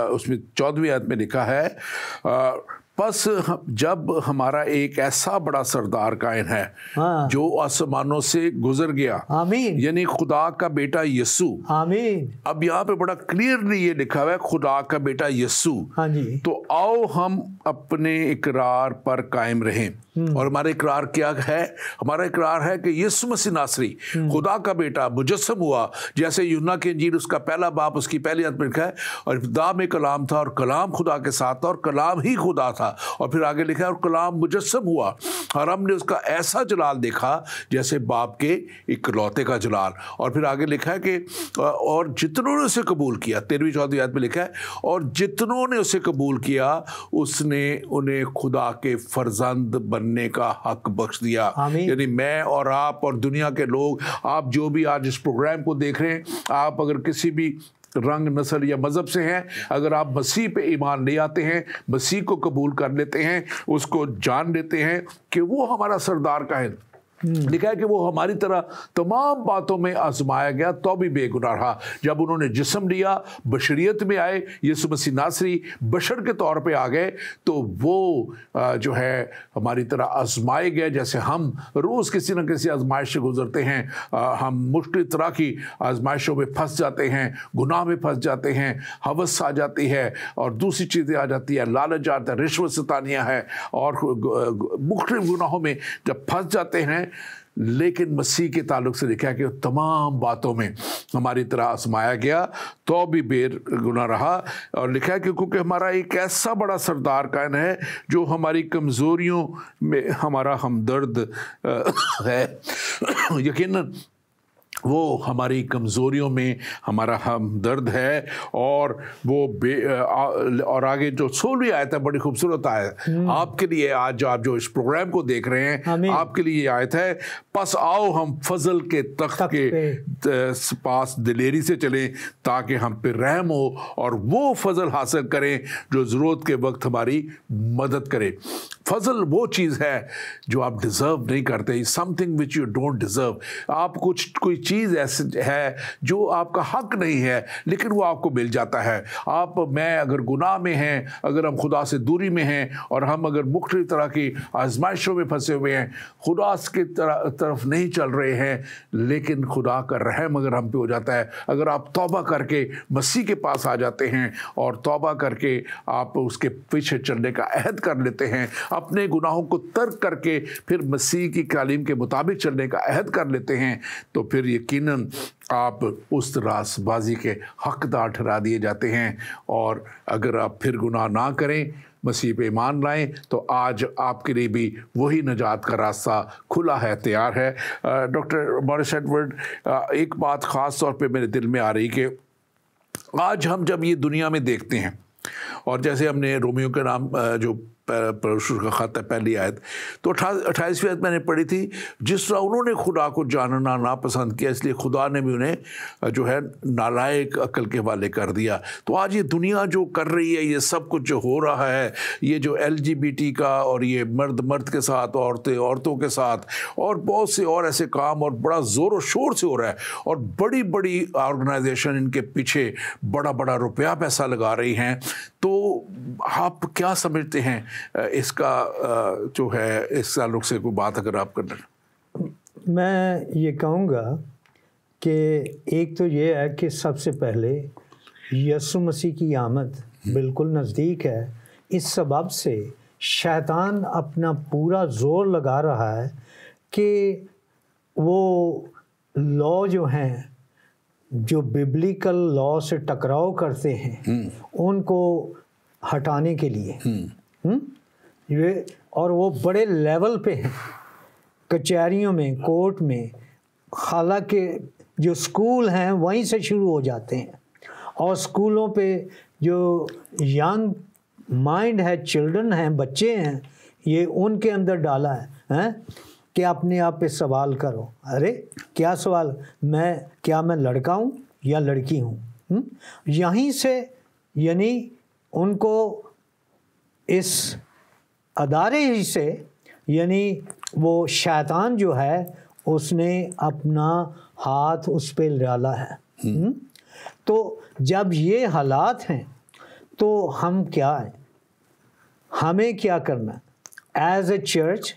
اس میں 14ویں آیت میں لکھا ہے، پس جب ہمارا ایک ایسا بڑا سردار کائن ہے جو آسمانوں سے گزر گیا، آمین، یعنی خدا کا بیٹا یسوع۔ آمین۔ اب یہاں پہ بڑا کلیئرلی یہ لکھا ہوا ہے خدا کا بیٹا یسوع، ہاں جی، تو آؤ ہم اپنے اقرار پر قائم رہیں۔ اور ہمارا اقرار کیا ہے؟ ہمارا اقرار ہے کہ یسوع مسیح ناصری خدا کا بیٹا مجسم ہوا، جیسے یوحنا کی انجیل اس کا 1 باب اس کی 1 آیت میں لکھا ہے، اور ابتدا میں کلام تھا اور کلام خدا کے ساتھ تھا اور کلام ہی خدا تھا، اور پھر آگے لکھا ہے اور کلام مجسم ہوا اور ہم نے اس کا ایسا جلال دیکھا جیسے باپ کے اکلوتے کا جلال۔ اور پھر آگے لکھا ہے کہ اور جتنوں نے اسے قبول کیا، 13ویں 14ویں آیت میں لکھا ہے، اور جتنوں نے اسے قبول کیا اس نے انہیں خدا کے فرزند بننے کا حق بخش دیا۔ یعنی میں اور آپ اور دنیا کے لوگ، آپ جو بھی آج اس پروگرام کو دیکھ رہے ہیں، آپ اگر کسی بھی رنگ، نسل یا مذہب سے ہیں، اگر آپ مسیح پہ ایمان لے آتے ہیں، مسیح کو قبول کر لیتے ہیں، اس کو جان لیتے ہیں کہ وہ ہمارا سردار کائن، لکھا ہے کہ وہ ہماری طرح تمام باتوں میں آزمایا گیا تو بھی بے گناہ رہا۔ جب انہوں نے جسم لیا، بشریت میں آئے، یسوع مسیح ناصری بشر کے طور پہ آ گئے، تو وہ جو ہے ہماری طرح آزمائے گئے، جیسے ہم روز کسی نہ کسی آزمائش سے گزرتے ہیں۔ ہم مختلف طرح کی آزمائشوں میں پھنس جاتے ہیں، گناہ میں پھنس جاتے ہیں، ہوس آ جاتی ہے اور دوسری چیزیں آ جاتی ہے، لالچ آتا ہے، رشوت ستانیاں ہیں، اور مختلف گناہوں میں جب پھنس جاتے ہیں، لیکن مسیح کے تعلق سے لکھا ہے کہ تمام باتوں میں ہماری طرح آزمایا گیا تو بھی بے گناہ رہا۔ اور لکھا ہے کہ کیونکہ ہمارا ایک ایسا بڑا سردار کائن ہے جو ہماری کمزوریوں میں ہمارا ہمدرد ہے، یقیناً وہ ہماری کمزوریوں میں ہمارا ہمدرد ہے، اور وہ اور آگے جو 16ویں آیت ہے بڑی خوبصورت آیت آپ کے لیے، آج آپ جو اس پروگرام کو دیکھ رہے ہیں آپ کے لیے یہ آیت ہے، پس آؤ ہم فضل کے تخت کے پاس دلیری سے چلیں تاکہ ہم پہ رحم ہو اور وہ فضل حاصل کریں جو ضرورت کے وقت ہماری مدد کرے۔ فضل وہ چیز ہے جو آپ ڈیزرو نہیں کرتے، some thing which you don't deserve. آپ کوئی چیز چیز ایسی ہے جو آپ کا حق نہیں ہے لیکن وہ آپ کو مل جاتا ہے. میں اگر گناہ میں ہیں, اگر ہم خدا سے دوری میں ہیں اور ہم اگر مختلف طرح کی آزمائشوں میں پھنسے ہوئے ہیں, خدا کی طرف نہیں چل رہے ہیں, لیکن خدا کا رحم اگر ہم پہ ہو جاتا ہے, اگر آپ توبہ کر کے مسیح کے پاس آ جاتے ہیں اور توبہ کر کے آپ اس کے پیچھے چلنے کا عہد کر لیتے ہیں, اپنے گناہوں کو ترک کر کے پھر مسیح کی تعلیم کے مطابق چلنے کا عہد کر لیتے ہیں, تو پھر یقیناً آپ اس راست بازی کے حقدار ٹھہرا دیے جاتے ہیں. اور اگر آپ پھر گناہ نہ کریں, مسیح پہ ایمان لائیں, تو آج آپ کے لیے بھی وہی نجات کا راستہ کھلا ہے, تیار ہے. ڈاکٹر موریس ایڈورڈ, ایک بات خاص طور پہ میرے دل میں آ رہی کہ آج ہم جب یہ دنیا میں دیکھتے ہیں, اور جیسے ہم نے رومیو کے نام جو پرشور کا خط ہے پہلی آیت, تو 28ویں آیت میں نے پڑھی تھی, جس طرح انہوں نے خدا کو جاننا ناپسند کیا اس لیے خدا نے بھی انہیں جو ہے نالائق عقل کے حوالے کر دیا. تو آج یہ دنیا جو کر رہی ہے, یہ سب کچھ جو ہو رہا ہے, یہ جو LGBT کا, اور یہ مرد کے ساتھ, عورتوں کے ساتھ, اور بہت سے اور ایسے کام, اور بڑا زور و شور سے ہو رہا ہے, اور بڑی بڑی آرگنائزیشن ان کے پیچھے بڑا بڑا روپیہ پیسہ لگا رہی ہیں, تو آپ کیا سمجھتے ہیں اس کا جو ہے اس تعلق سے کوئی بات اگر آپ کرنا؟ میں یہ کہوں گا کہ ایک تو یہ ہے کہ سب سے پہلے یسوع مسیح کی آمد بالکل نزدیک ہے. اس سبب سے شیطان اپنا پورا زور لگا رہا ہے کہ وہ لاء جو ہیں, جو ببلیکل لاء سے ٹکراؤ کرتے ہیں, ان کو ہٹانے کے لیے اور وہ بڑے لیول پہ ہیں, کچہریوں میں, کورٹ میں, حالانکہ جو سکول ہیں وہیں سے شروع ہو جاتے ہیں, اور سکولوں پہ جو ینگ مائنڈ ہے, چلڈرن ہیں, بچے ہیں, یہ ان کے اندر ڈالا ہے کہ اپنے آپ پہ سوال کرو, ارے کیا سوال, کیا میں لڑکا ہوں یا لڑکی ہوں. یہیں سے یعنی ان کو اس ادارے ہی سے, یعنی وہ شیطان جو ہے اس نے اپنا ہاتھ اس پہ ڈالا ہے. تو جب یہ حالات ہیں تو ہم کیا ہیں, ہمیں کیا کرنا ایز اے چرچ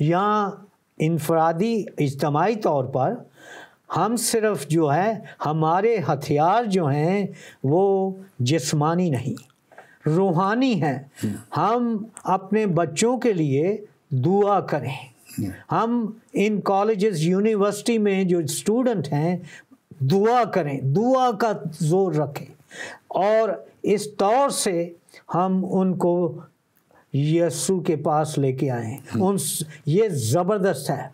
یا انفرادی اجتماعی طور پر؟ ہم صرف جو ہے ہمارے ہتھیار جو ہیں وہ جسمانی نہیں, روحانی ہیں. ہم اپنے بچوں کے لیے دعا کریں. ہم ان کالجز یونیورسٹی میں جو اسٹوڈنٹ ہیں دعا کریں, دعا کا زور رکھیں, اور اس طور سے ہم ان کو یسوع کے پاس لے کے آئیں. یہ زبردست ہے.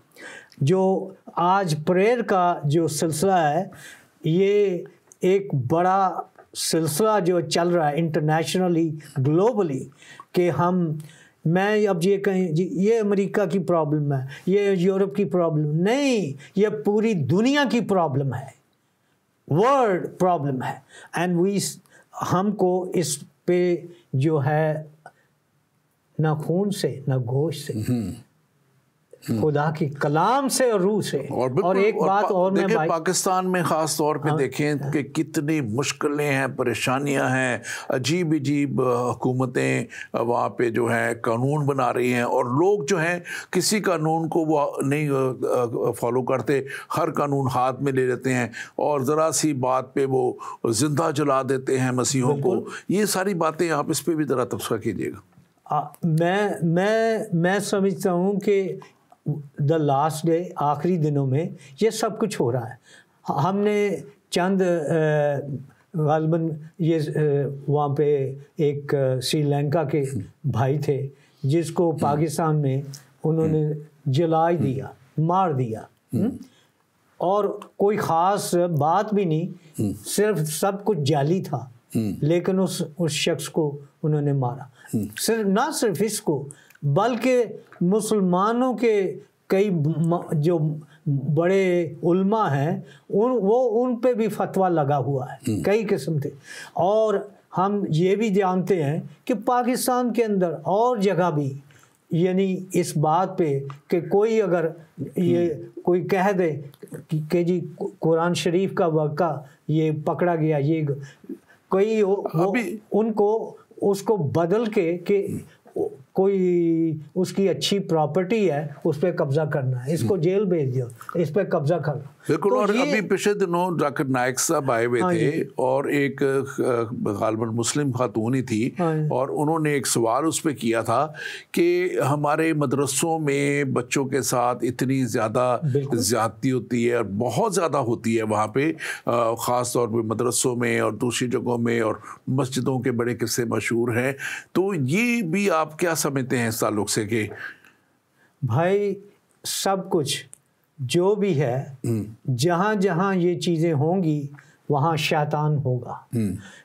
جو آج پریئر کا جو سلسلہ ہے, یہ ایک بڑا سلسلہ جو چل رہا ہے انٹرنیشنلی, گلوبلی, کہ میں اب یہ کہیں جی یہ امریکہ کی پرابلم ہے, یہ یورپ کی پرابلم نہیں, یہ پوری دنیا کی پرابلم ہے, ورلڈ پرابلم ہے. اینڈ ہم کو اس پہ جو ہے نہ خون سے نہ گوشت سے, خدا کی کلام سے اور روح سے. اور ایک بات اور میں پاکستان میں خاص طور پہ دیکھیں کہ کتنی مشکلیں ہیں, پریشانیاں ہیں, عجیب حکومتیں وہاں پہ جو ہیں قانون بنا رہی ہیں, اور لوگ جو ہیں کسی قانون کو وہ نہیں فالو کرتے, ہر قانون ہاتھ میں لے لیتے ہیں, اور ذرا سی بات پہ وہ زندہ جلا دیتے ہیں مسیحوں کو. یہ ساری باتیں آپ اس پہ بھی ذرا تبصرہ کیجیے گا. میں سمجھتا ہوں کہ دا لاسٹ ڈے, آخری دنوں میں یہ سب کچھ ہو رہا ہے. ہم نے چند غالباً یہ وہاں پہ ایک سری لنکا کے بھائی تھے جس کو پاکستان میں انہوں نے جلا دیا, مار دیا, اور کوئی خاص بات بھی نہیں, صرف سب کچھ جعلی تھا, لیکن اس شخص کو انہوں نے مارا. نہ صرف اس کو بلکہ مسلمانوں کے کئی جو بڑے علماء ہیں ان پہ بھی فتویٰ لگا ہوا ہے کئی قسم کے. اور ہم یہ بھی جانتے ہیں کہ پاکستان کے اندر اور جگہ بھی یعنی اس بات پہ کہ کوئی اگر یہ کوئی کہہ دے کہ جی قرآن شریف کا واقعہ یہ پکڑا گیا، یہ کوئی ان کو اس کو بدل کے کہ کوئی اس کی اچھی پراپرٹی ہے اس پہ قبضہ کرنا ہے، اس کو جیل بھیج دو، اس پہ قبضہ کرنا۔ بالکل۔ اور ابھی پچھلے دنوں ذاکر نائک صاحب آئے ہوئے تھے اور ایک غالباً مسلم خاتون ہی تھی، اور انہوں نے ایک سوال اس پہ کیا تھا کہ ہمارے مدرسوں میں بچوں کے ساتھ اتنی زیادہ زیادتی ہوتی ہے اور بہت زیادہ ہوتی ہے وہاں پہ، خاص طور پہ مدرسوں میں اور دوسری جگہوں میں، اور مسجدوں کے بڑے قصے مشہور ہیں، تو یہ بھی آپ کیا سمجھتے ہیں اس تعلق سے؟ کہ بھائی سب کچھ جو بھی ہے، جہاں جہاں یہ چیزیں ہوں گی وہاں شیطان ہوگا،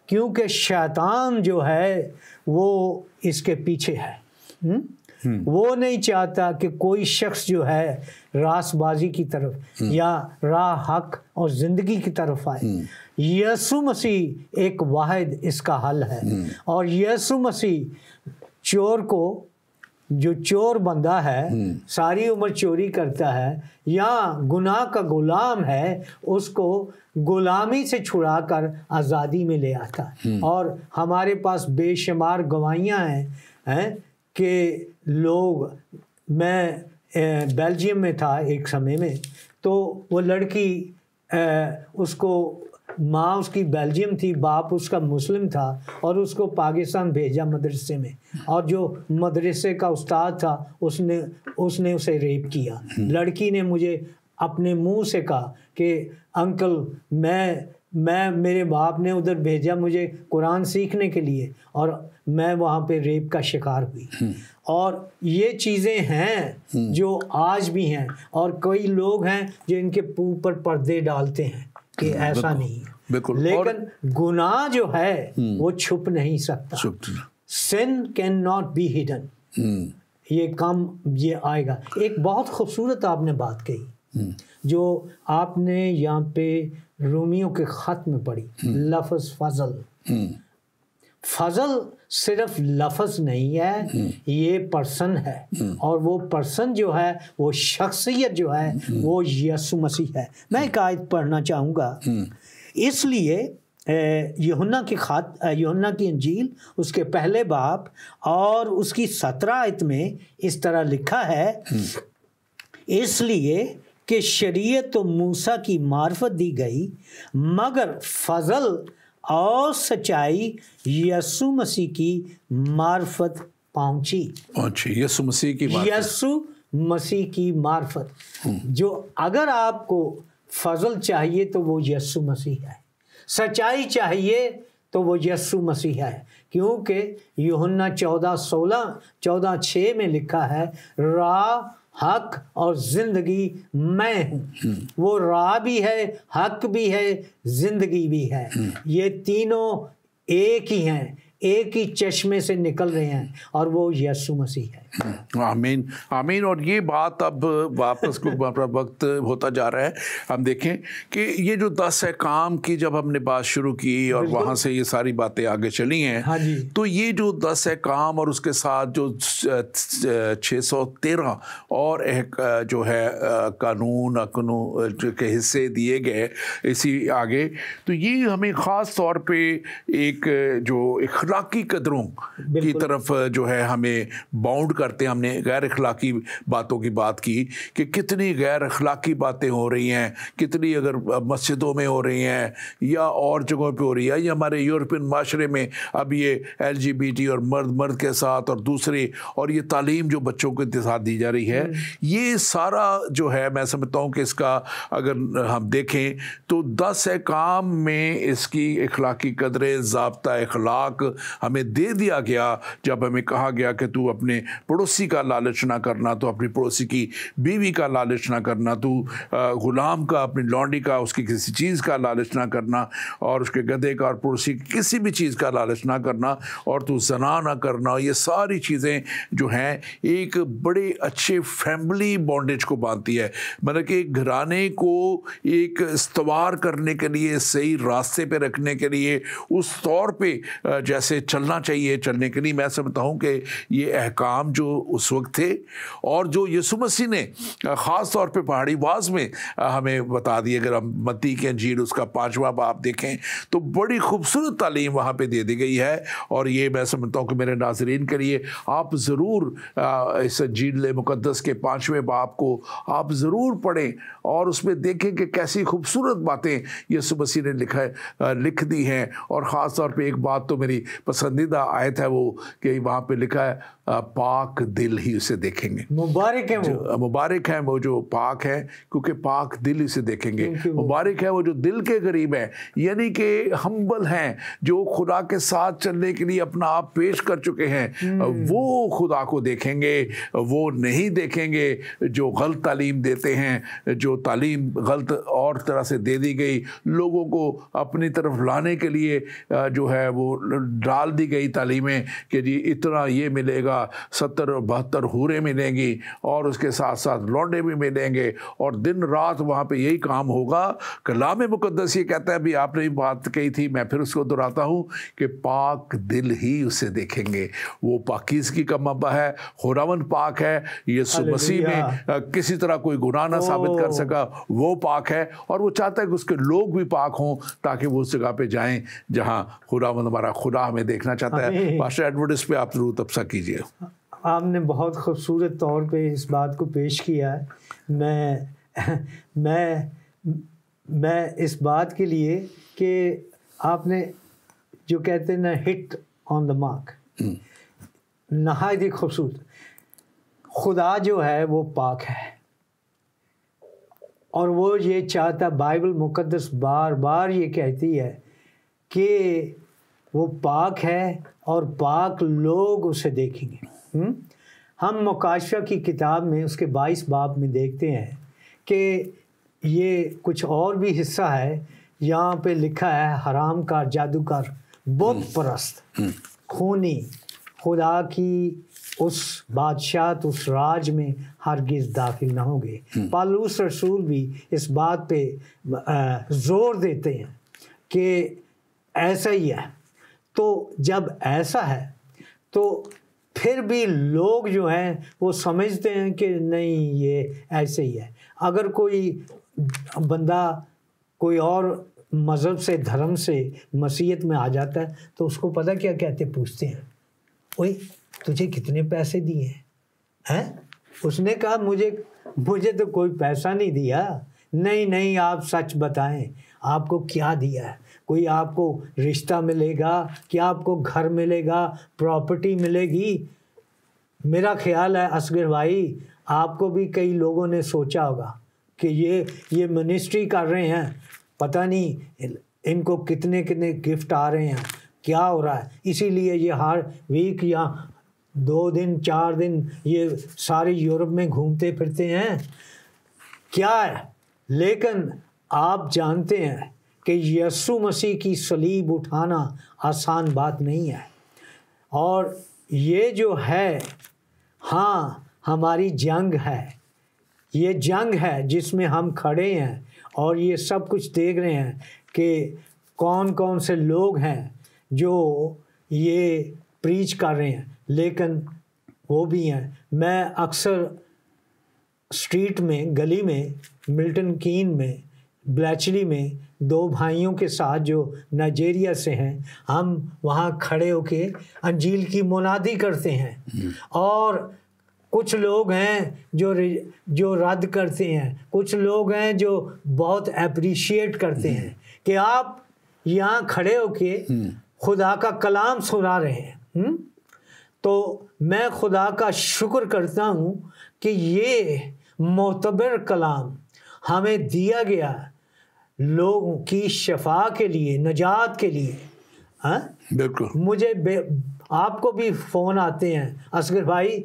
کیونکہ شیطان جو ہے وہ اس کے پیچھے ہے۔ وہ نہیں چاہتا کہ کوئی شخص جو ہے راست بازی کی طرف یا راہ حق اور زندگی کی طرف آئے۔ یسوع مسیح ایک واحد اس کا حل ہے، اور یسوع مسیح چور کو، جو چور بندہ ہے ساری عمر چوری کرتا ہے یا گناہ کا غلام ہے، اس کو غلامی سے چھڑا کر آزادی میں لے آتا ہے۔ اور ہمارے پاس بے شمار گواہیاں ہیں کہ لوگ، میں بیلجیم میں تھا ایک سمے میں، تو وہ لڑکی، اس کو ماں اس کی بیلجیم تھی، باپ اس کا مسلم تھا، اور اس کو پاکستان بھیجا مدرسے میں، اور جو مدرسے کا استاد تھا اس نے اسے ریپ کیا۔ لڑکی نے مجھے اپنے منہ سے کہا کہ انکل میرے باپ نے ادھر بھیجا مجھے قرآن سیکھنے کے لیے، اور میں وہاں پہ ریپ کا شکار ہوئی۔ اور یہ چیزیں ہیں جو آج بھی ہیں، اور کئی لوگ ہیں جو ان کے اوپر پردے ڈالتے ہیں کہ ایسا نہیں ہے، لیکن گناہ جو ہے وہ چھپ نہیں سکتا۔ sin cannot be hidden۔ یہ کام یہ آئے گا۔ ایک بہت خوبصورت آپ نے بات کہی جو آپ نے یہاں پہ رومیوں کے خط میں پڑھی، لفظ فضل۔ فضل صرف لفظ نہیں ہے، یہ پرسن ہے، اور وہ پرسن جو ہے، وہ شخصیت جو ہے، وہ یسوع مسیح ہے۔ میں ایک آیت پڑھنا چاہوں گا۔ اس لیے یوحنا کی انجیل اس کے پہلے باب اور اس کی 17 آیت میں اس طرح لکھا ہے، اس لیے کہ شریعت تو موسیٰ کی معرفت دی گئی، مگر فضل اور سچائی یسوع مسیح کی معرفت پہنچی۔ یسوع مسیح کی معرفت، جو اگر آپ کو فضل چاہیے تو وہ یسوع مسیح ہے، سچائی چاہیے تو وہ یسوع مسیح ہے، کیونکہ یوحنا 14:6 میں لکھا ہے، راہ، حق اور زندگی میں ہوں۔ وہ راہ بھی ہے، حق بھی ہے، زندگی بھی ہے۔ یہ تینوں ایک ہی ہیں، ایک ہی چشمے سے نکل رہے ہیں، اور وہ یسوع مسیح ہے۔ آمین آمین۔ اور یہ بات اب واپس کو وقت ہوتا جا رہا ہے، ہم دیکھیں کہ یہ جو 10 احکام کی جب ہم نے بات شروع کی اور وہاں سے یہ ساری باتیں آگے چلی ہیں، تو یہ جو 10 احکام اور اس کے ساتھ جو 613 اور جو ہے قانون کے حصے دیے گئے اسی آگے، تو یہ ہمیں خاص طور پہ ایک جو اخلاقی قدروں کی طرف جو ہے ہمیں باؤنڈ کرتے ہیں۔ ہم نے غیر اخلاقی باتوں کی بات کی کہ کتنی غیر اخلاقی باتیں ہو رہی ہیں، کتنی اگر مسجدوں میں ہو رہی ہیں یا اور جگہوں پہ ہو رہی ہے، یا ہمارے یورپین معاشرے میں اب یہ LGBT اور مرد کے ساتھ اور دوسرے، اور یہ تعلیم جو بچوں کے ساتھ دی جا رہی ہے، یہ سارا جو ہے میں سمجھتا ہوں کہ اس کا اگر ہم دیکھیں تو 10 احکام میں اس کی اخلاقی قدریں، ضابطہ اخلاق ہمیں دے دیا گیا، جب ہمیں کہا گیا کہ تو اپنے پڑوسی کا لالچ نہ کرنا، تو اپنی پڑوسی کی بیوی کا لالچ نہ کرنا، تو غلام کا، اپنی لونڈی کا، اس کی کسی چیز کا لالچ نہ کرنا، اور اس کے گدھے کا اور پڑوسی کی کسی بھی چیز کا لالچ نہ کرنا، اور تو زنا نہ کرنا۔ یہ ساری چیزیں جو ہیں ایک بڑے اچھے فیملی بانڈیج کو باندھتی ہے، مطلب کہ ایک گھرانے کو ایک استوار کرنے کے لیے، صحیح راستے پہ رکھنے کے لیے، اس طور پہ جیسے چلنا چاہیے چلنے کے لیے، میں سمجھتا ہوں کہ یہ احکام جو اس وقت تھے اور جو یسوع مسیح نے خاص طور پہ پہاڑی واز میں ہمیں بتا دی. اگر ہم متی کی انجیل اس کا 5واں باب دیکھیں تو بڑی خوبصورت تعلیم وہاں پہ دے دی گئی ہے. اور یہ میں سمجھتا ہوں کہ میرے ناظرین کے لیے آپ ضرور اس انجیل مقدس کے 5ویں باب کو آپ ضرور پڑھیں اور اس میں دیکھیں کہ کیسی خوبصورت باتیں یسوع مسیح نے لکھ دی ہیں. اور خاص طور پہ ایک بات تو میری پسندیدہ آیت ہے وہ کہ وہاں پہ لکھا ہے پاک دل ہی اسے دیکھیں گے. مبارک ہیں وہ جو پاک ہیں کیونکہ پاک دل اسے دیکھیں گے. مبارک ہے وہ جو دل کے قریب ہیں یعنی کہ ہمبل ہیں, جو خدا کے ساتھ چلنے کے لیے اپنا آپ پیش کر چکے ہیں, وہ خدا کو دیکھیں گے. وہ نہیں دیکھیں گے جو غلط تعلیم دیتے ہیں, جو تعلیم غلط اور طرح سے دے دی گئی, لوگوں کو اپنی طرف لانے کے لیے جو ہے وہ ڈال دی گئی تعلیمیں کہ جی اتنا یہ ملے گا, 70-72 حوریں ملیں گی اور اس کے ساتھ ساتھ لونڈے بھی ملیں گے اور دن رات وہاں پہ یہی کام ہوگا. کلام مقدس یہ کہتا ہے, ابھی آپ نے بات کہی تھی, میں پھر اس کو دہراتا ہوں کہ پاک دل ہی اسے دیکھیں گے. وہ پاکیزگی کا منبع ہے, خداوند پاک ہے, یسوع مسیح میں کسی طرح کوئی گناہ نہ ثابت کر سکا, وہ پاک ہے اور وہ چاہتا ہے کہ اس کے لوگ بھی پاک ہوں تاکہ وہ اس جگہ پہ جائیں جہاں خداوند ہمارا خدا ہمیں دیکھنا چاہتا ہے. پاسٹر ایڈورڈ اس پہ آپ ضرور تبصرہ کیجیے. آپ نے بہت خوبصورت طور پہ اس بات کو پیش کیا ہے. میں اس بات کے لیے کہ آپ نے جو کہتے ہیں نا ہٹ آن دا مارک, نہایت ہی خوبصورت. خدا جو ہے وہ پاک ہے اور وہ یہ چاہتا, بائبل مقدس بار بار یہ کہتی ہے کہ وہ پاک ہے اور پاک لوگ اسے دیکھیں گے. ہم مکاشفہ کی کتاب میں اس کے 22 باب میں دیکھتے ہیں کہ یہ کچھ اور بھی حصہ ہے, یہاں پہ لکھا ہے حرام کار, جادوگر, بت پرست, خونی خدا کی اس بادشاہت, اس راج میں ہرگز داخل نہ ہوں گے. پالوس رسول بھی اس بات پہ زور دیتے ہیں کہ ایسا ہی ہے. تو جب ایسا ہے تو پھر بھی لوگ جو ہیں وہ سمجھتے ہیں کہ نہیں یہ ایسے ہی ہے. اگر کوئی بندہ کوئی اور مذہب سے, دھرم سے مسیحیت میں آ جاتا ہے تو اس کو پتہ کیا کہتے, پوچھتے ہیں اوئے تجھے کتنے پیسے دیے ہیں؟ اس نے کہا مجھے تو کوئی پیسہ نہیں دیا. نہیں آپ سچ بتائیں آپ کو کیا دیا ہے. کوئی آپ کو رشتہ ملے گا, کیا آپ کو گھر ملے گا, پراپرٹی ملے گی؟ میرا خیال ہے اصغر بھائی آپ کو بھی کئی لوگوں نے سوچا ہوگا کہ یہ منسٹری کر رہے ہیں, پتہ نہیں ان کو کتنے گفٹ آ رہے ہیں, کیا ہو رہا ہے, اسی لیے یہ ہر ویک یا 2 دن 4 دن یہ سارے یورپ میں گھومتے پھرتے ہیں, کیا ہے. لیکن آپ جانتے ہیں کہ یسوع مسیح کی صلیب اٹھانا آسان بات نہیں ہے. اور یہ جو ہے, ہاں ہماری جنگ ہے, یہ جنگ ہے جس میں ہم کھڑے ہیں اور یہ سب کچھ دیکھ رہے ہیں کہ کون سے لوگ ہیں جو یہ پریچ کر رہے ہیں, لیکن وہ بھی ہیں. میں اکثر اسٹریٹ میں, گلی میں, ملٹن کین میں, بلیچلی میں 2 بھائیوں کے ساتھ جو نائجیریا سے ہیں, ہم وہاں کھڑے ہو کے انجیل کی منادی کرتے ہیں. اور کچھ لوگ ہیں جو رد کرتے ہیں, کچھ لوگ ہیں جو بہت اپریشیٹ کرتے ہیں کہ آپ یہاں کھڑے ہو کے خدا کا کلام سنا رہے ہیں. تو میں خدا کا شکر کرتا ہوں کہ یہ معتبر کلام ہمیں دیا گیا لوگوں کی شفا کے لیے, نجات کے لیے. بالکل. مجھے آپ کو بھی فون آتے ہیں اصغر بھائی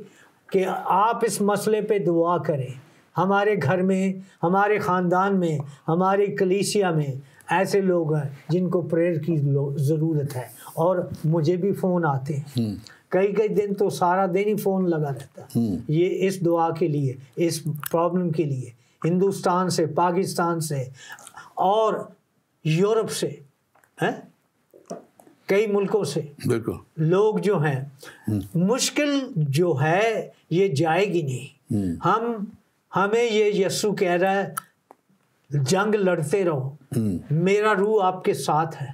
کہ آپ اس مسئلے پہ دعا کریں. ہمارے گھر میں, ہمارے خاندان میں, ہماری کلیسیا میں ایسے لوگ ہیں جن کو پریئر کی ضرورت ہے, اور مجھے بھی فون آتے ہیں. کئی دن تو سارا دن ہی فون لگا رہتا ہے, یہ اس دعا کے لیے, اس پرابلم کے لیے, ہندوستان سے, پاکستان سے اور یورپ سے. کئی ملکوں سے بالکل لوگ جو ہیں، مشکل جو ہے یہ جائے گی نہیں. ہمیں یہ یسوع کہہ رہا ہے جنگ لڑتے رہو، میرا روح آپ کے ساتھ ہے،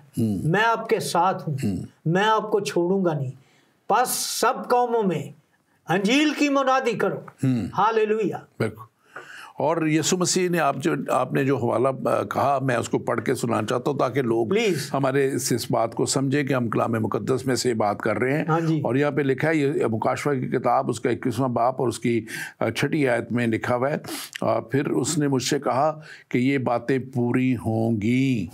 میں آپ کے ساتھ ہوں، میں آپ کو چھوڑوں گا نہیں. بس سب قوموں میں انجیل کی منادی کرو. ہاللیلویہ. بالکل. اور یسوع مسیح نے آپ نے جو حوالہ کہا میں اس کو پڑھ کے سنانا چاہتا ہوں تاکہ لوگ ہمارے اس بات کو سمجھیں کہ ہم کلام مقدس میں سے بات کر رہے ہیں. اور یہاں پہ لکھا ہے، یہ مکاشفہ کی کتاب اس کا 21واں باب اور اس کی 6 آیت میں لکھا ہوا ہے، پھر اس نے مجھ سے کہا کہ یہ باتیں پوری ہوں گی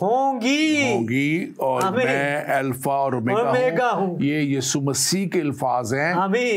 اور میں الفا اور اومیگا ہوں. یہ یسوع مسیح کے الفاظ ہیں،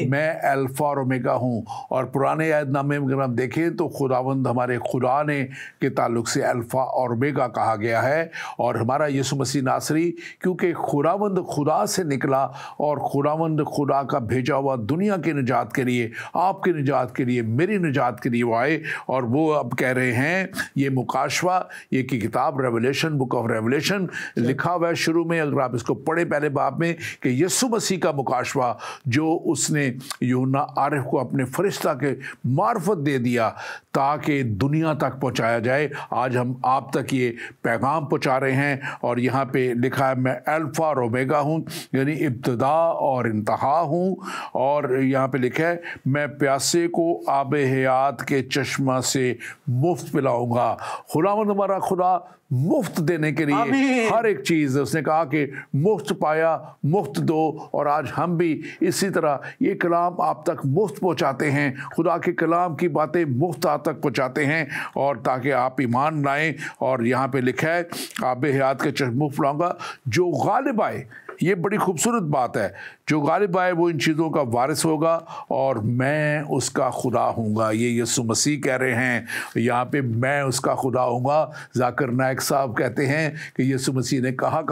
میں الفا اور اومیگا ہوں. اور پرانے عہد نامے میں اگر ہم دیکھیں تو خداوند ہمارے خدا نے کے تعلق سے الفا اور اومیگا کہا گیا ہے. اور ہمارا یسوع مسیح ناصری کیونکہ خداوند خدا سے نکلا اور خداوند خدا کا بھیجا ہوا دنیا کی نجات کے لیے، آپ کی نجات کے لیے، میری نجات کے لیے وہ آئے. اور وہ اب کہہ رہے ہیں یہ مکاشفہ، یہ کی کتاب ریولیشن، بک آف ریولیشن لکھا ہوا ہے شروع میں، اگر آپ اس کو پڑھیں پہلے باب میں، کہ یسوع مسیح کا مکاشفہ جو اس نے یوحنا عارف کو اپنے فرشتہ کے معرفت دے دیا تاکہ دنیا تک پہنچایا جائے. آج ہم آپ تک یہ پیغام پہنچا رہے ہیں. اور یہاں پہ لکھا ہے میں الفا اور اومیگا ہوں، یعنی ابتدا اور انتہا ہوں. اور یہاں پہ لکھا ہے میں پیاسے کو آب حیات کے چشمہ سے مفت پلاؤں گا. خداوند ہمارا خدا مفت دینے کے لیے ہر ایک چیز اس نے کہا کہ مفت پایا مفت دو. اور آج ہم بھی اسی طرح یہ کلام آپ تک مفت پہنچاتے ہیں، خدا کے کلام کی باتیں مفت آپ تک پہنچاتے ہیں، اور تاکہ آپ ایمان لائیں. اور یہاں پہ لکھا ہے آب حیات کے چشمہ مفت پلاؤں گا، جو غالب آئے. یہ بڑی خوبصورت بات ہے، جو غالب آئے وہ ان چیزوں کا وارث ہوگا اور میں اس کا خدا ہوں گا. یہ یسوع مسیح کہہ رہے ہیں یہاں پہ میں اس کا خدا ہوں گا. ذاکر نائک صاحب کہتے ہیں کہ یسوع مسیح نے کہا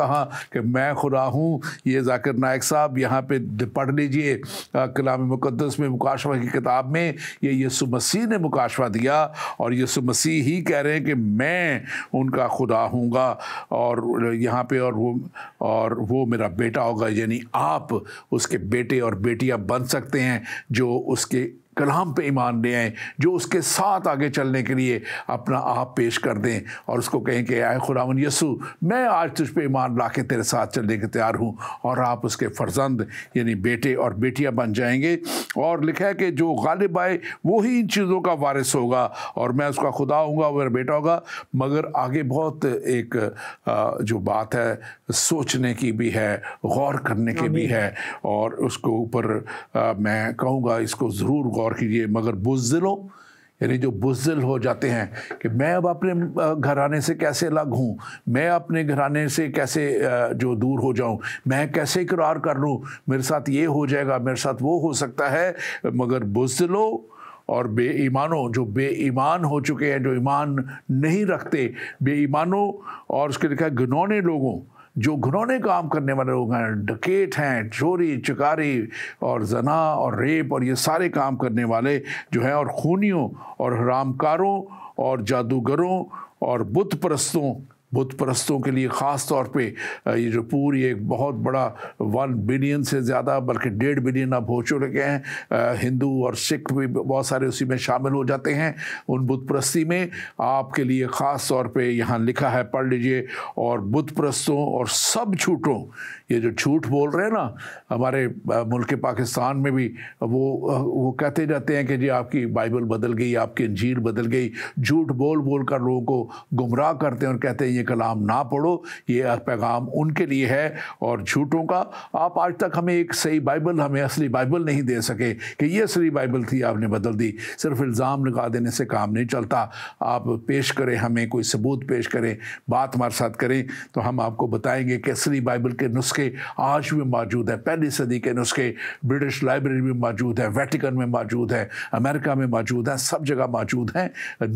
کہ میں خدا ہوں. یہ ذاکر نائک صاحب یہاں پہ پڑھ لیجئے کلام مقدس میں مکاشفہ کی کتاب میں، یہ یسوع مسیح نے مکاشفہ دیا اور یسوع مسیح ہی کہہ رہے ہیں کہ میں ان کا خدا ہوں گا. اور یہاں پہ اور وہ میرا بیٹا ہوگا، یعنی آپ اس کے بیٹے اور بیٹیاں بن سکتے ہیں جو اس کے کلام پہ ایمان لے آئیں، جو اس کے ساتھ آگے چلنے کے لیے اپنا آپ پیش کر دیں اور اس کو کہیں کہ اے خداوند یسوع میں آج تجھ پہ ایمان لا کے تیرے ساتھ چلنے کے تیار ہوں. اور آپ اس کے فرزند یعنی بیٹے اور بیٹیاں بن جائیں گے. اور لکھا ہے کہ جو غالب آئے وہی ان چیزوں کا وارث ہوگا اور میں اس کا خدا ہوں گا، وہ میرا بیٹا ہوگا. مگر آگے بہت ایک جو بات ہے سوچنے کی بھی ہے، غور کرنے کی بھی ہے، اور اس کو اوپر میں کہوں گا اس کو ضرور غور کیجیے. مگر بزدلوں یعنی جو بزدل ہو جاتے ہیں کہ میں اب اپنے گھرانے سے کیسے الگ ہوں، میں اپنے گھرانے سے کیسے جو دور ہو جاؤں، میں کیسے اقرار کر لوں میرے ساتھ یہ ہو جائے گا، میرے ساتھ وہ ہو سکتا ہے. مگر بزدلوں اور بے ایمانوں، جو بے ایمان ہو چکے ہیں، جو ایمان نہیں رکھتے، بے ایمانوں، اور اس کے لکھا ہے گھنونے لوگوں، جو گھنونے کام کرنے والے لوگ ہیں، ڈکیٹ ہیں، چوری چکاری اور زنا اور ریپ اور یہ سارے کام کرنے والے جو ہیں، اور خونیوں اور حرام کاروں اور جادوگروں اور بت پرستوں کے لیے خاص طور پہ یہ جو پوری ایک بہت بڑا 1 بلین سے زیادہ بلکہ 1.5 بلین اب ہو چکے ہیں. ہندو اور سکھ بھی بہت سارے اسی میں شامل ہو جاتے ہیں ان بت پرستی میں. آپ کے لیے خاص طور پہ یہاں لکھا ہے، پڑھ لیجئے. اور بت پرستوں اور سب جھوٹوں، یہ جو جھوٹ بول رہے ہیں نا ہمارے ملک پاکستان میں بھی، وہ کہتے جاتے ہیں کہ جی آپ کی بائبل بدل گئی، آپ کی انجیل بدل گئی. جھوٹ بول کر لوگوں کو گمراہ کرتے ہیں اور کہتے ہیں یہ کلام نہ پڑھو، یہ پیغام ان کے لیے ہے. اور جھوٹوں کا آپ آج تک ہمیں ایک صحیح بائبل، ہمیں اصلی بائبل نہیں دے سکے کہ یہ اصلی بائبل تھی، آپ نے بدل دی. صرف الزام لگا دینے سے کام نہیں چلتا. آپ پیش کریں، ہمیں کوئی ثبوت پیش کریں، بات ہمارے ساتھ کریں تو ہم آپ کو بتائیں گے کہ اصلی بائبل کے نسخے آج بھی موجود ہیں. 1 صدی کے نسخے برٹش لائبریری میں موجود ہیں، ویٹیکن میں موجود ہیں، امریکہ میں موجود ہیں، سب جگہ موجود ہیں.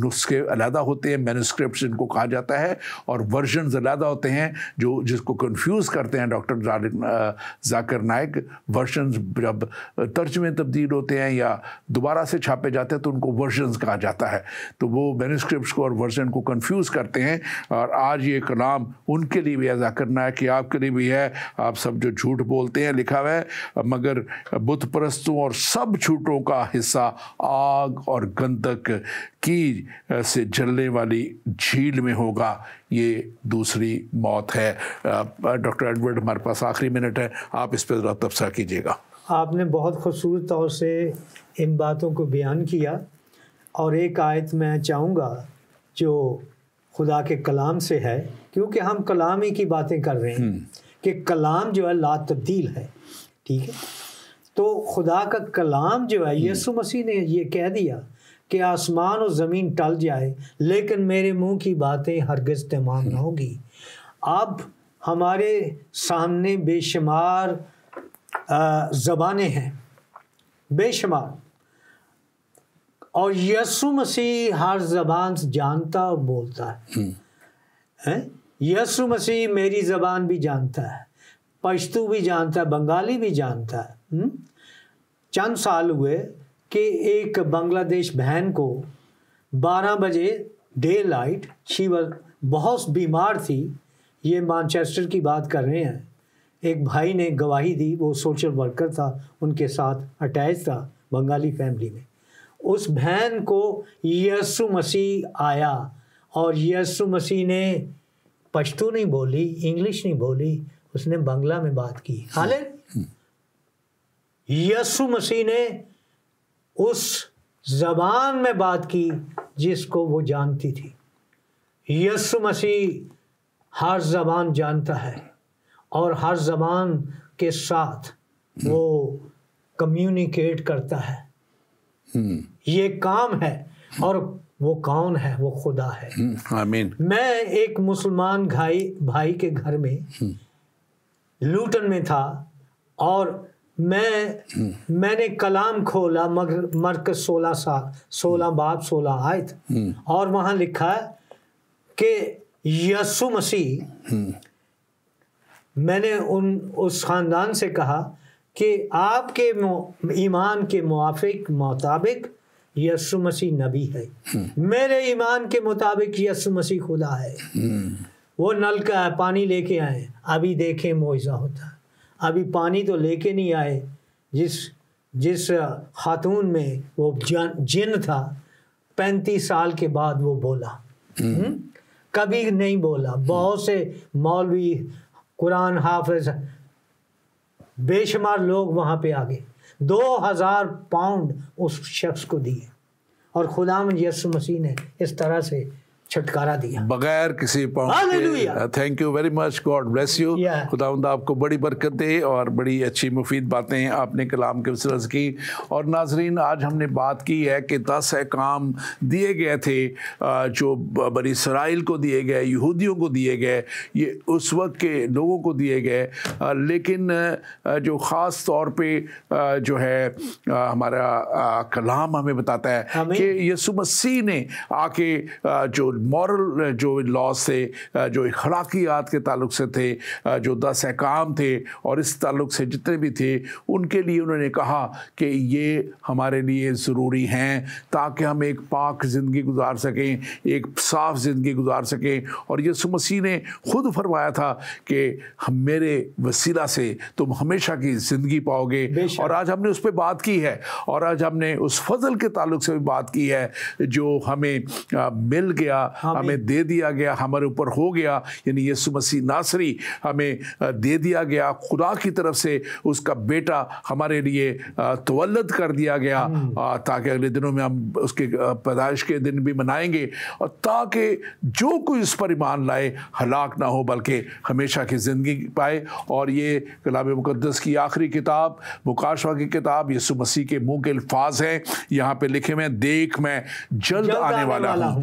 نسخے علیحدہ ہوتے ہیں، مینوسکرپٹس ان کو کہا جاتا ہے، اور ورژنز علیحدہ ہوتے ہیں جو جس کو کنفیوز کرتے ہیں ڈاکٹر ذاکر نائک. ورژنز جب ترجمے تبدیل ہوتے ہیں یا دوبارہ سے چھاپے جاتے ہیں تو ان کو ورژنز کہا جاتا ہے. تو وہ مینوسکرپٹس کو اور ورژن کو کنفیوز کرتے ہیں. اور آج یہ کلام ان کے لیے بھی ہے ذاکر نائک کی، آپ کے لیے بھی ہے. آپ سب جو جھوٹ بولتے ہیں، لکھا ہوا ہے، مگر بت پرستوں اور سب جھوٹوں کا حصہ آگ اور گندک کی سے جلنے والی جھیل میں ہوگا. یہ دوسری موت ہے. ڈاکٹر ایڈورڈ، ہمارے پاس آخری منٹ ہے، آپ اس پہ ذرا تبصرہ کیجیے گا. آپ نے بہت خوبصورت طور سے ان باتوں کو بیان کیا، اور ایک آیت میں چاہوں گا جو خدا کے کلام سے ہے، کیونکہ ہم کلام ہی کی باتیں کر رہے ہیں کہ کلام جو ہے لا تبدیل ہے. ٹھیک ہے، تو خدا کا کلام جو ہے، یسوع مسیح نے یہ کہہ دیا کہ آسمان اور زمین ٹل جائے لیکن میرے منہ کی باتیں ہرگز تمام نہ ہوگی. اب ہمارے سامنے بے شمار زبانیں ہیں، بے شمار، اور یسوع مسیح ہر زبان جانتا اور بولتا ہے. یسوع مسیح میری زبان بھی جانتا ہے، پشتو بھی جانتا ہے، بنگالی بھی جانتا ہے. چند سال ہوئے کہ ایک بنگلہ دیش بہن کو 12 بجے ڈے لائٹ، بہت بیمار تھی، یہ مانچسٹر کی بات کر رہے ہیں. ایک بھائی نے گواہی دی، وہ سوشل ورکر تھا، ان کے ساتھ اٹیچ تھا بنگالی فیملی میں. اس بہن کو یسوع مسیح آیا، اور یسوع مسیح نے پشتو نہیں بولی، انگلش نہیں بولی، اس نے بنگلہ میں بات کی. حالانکہ یسوع مسیح نے اس زبان میں بات کی جس کو وہ جانتی تھی. یسوع مسیح ہر زبان جانتا ہے اور ہر زبان کے ساتھ وہ کمیونیکیٹ کرتا ہے. یہ کام ہے، اور وہ کون ہے؟ وہ خدا ہے. آمین. میں ایک مسلمان بھائی کے گھر میں لوٹن میں تھا، اور میں نے کلام کھولا، مرکز 16 باب 16 آیت، اور وہاں لکھا ہے کہ یسوع مسیح، میں نے اس خاندان سے کہا کہ آپ کے ایمان کے مطابق یسوع مسیح نبی ہے، میرے ایمان کے مطابق یسوع مسیح خدا ہے. وہ نل کا ہے، پانی لے کے آئے، ابھی دیکھیں معجزہ ہوتا ہے. ابھی پانی تو لے کے نہیں آئے. جس خاتون میں وہ جن تھا، 35 سال کے بعد وہ بولا، کبھی نہیں بولا. بہت سے مولوی، قرآن حافظ، بے شمار لوگ وہاں پہ آ گئے. 2000 پاؤنڈ اس شخص کو دیے، اور خداوند یسوع مسیح نے اس طرح سے چھٹکارا دیا بغیر کسی پاؤنڈ کے. Thank you very much, God bless you. خداوند آپ کو بڑی برکت دے، اور بڑی اچھی مفید باتیں آپ نے کلام کے وسیلے سے کی. اور ناظرین، آج ہم نے بات کی ہے کہ 10 احکام دیے گئے تھے جو بنی اسرائیل کو دیے گئے، یہودیوں کو دیے گئے، یہ اس وقت کے لوگوں کو دیے گئے. لیکن جو خاص طور پہ جو ہے ہمارا کلام ہمیں بتاتا ہے کہ یسوع مسیح نے آ کے جو مورل جو لاز تھے، جو اخلاقیات کے تعلق سے تھے، جو 10 احکام تھے، اور اس تعلق سے جتنے بھی تھے، ان کے لیے انہوں نے کہا کہ یہ ہمارے لیے ضروری ہیں تاکہ ہم ایک پاک زندگی گزار سکیں، ایک صاف زندگی گزار سکیں. اور یسوع مسیح نے خود فرمایا تھا کہ میرے وسیلہ سے تم ہمیشہ کی زندگی پاؤ گے. اور آج ہم نے اس پہ بات کی ہے، اور آج ہم نے اس فضل کے تعلق سے بھی بات کی ہے جو ہمیں مل گیا، ہمیں دے دیا گیا، ہمارے اوپر ہو گیا. یعنی یسوع مسیح ناصری ہمیں دے دیا گیا، خدا کی طرف سے اس کا بیٹا ہمارے لیے تولد کر دیا گیا، تاکہ اگلے دنوں میں ہم اس کے پیدائش کے دن بھی منائیں گے، اور تاکہ جو کوئی اس پر ایمان لائے ہلاک نہ ہو بلکہ ہمیشہ کی زندگی پائے. اور یہ کلام مقدس کی آخری کتاب، مکاشفہ کی کتاب، یسوع مسیح کے منہ کے الفاظ ہیں. یہاں پہ لکھے ہوئے، دیکھ میں جلد آنے والا ہوں.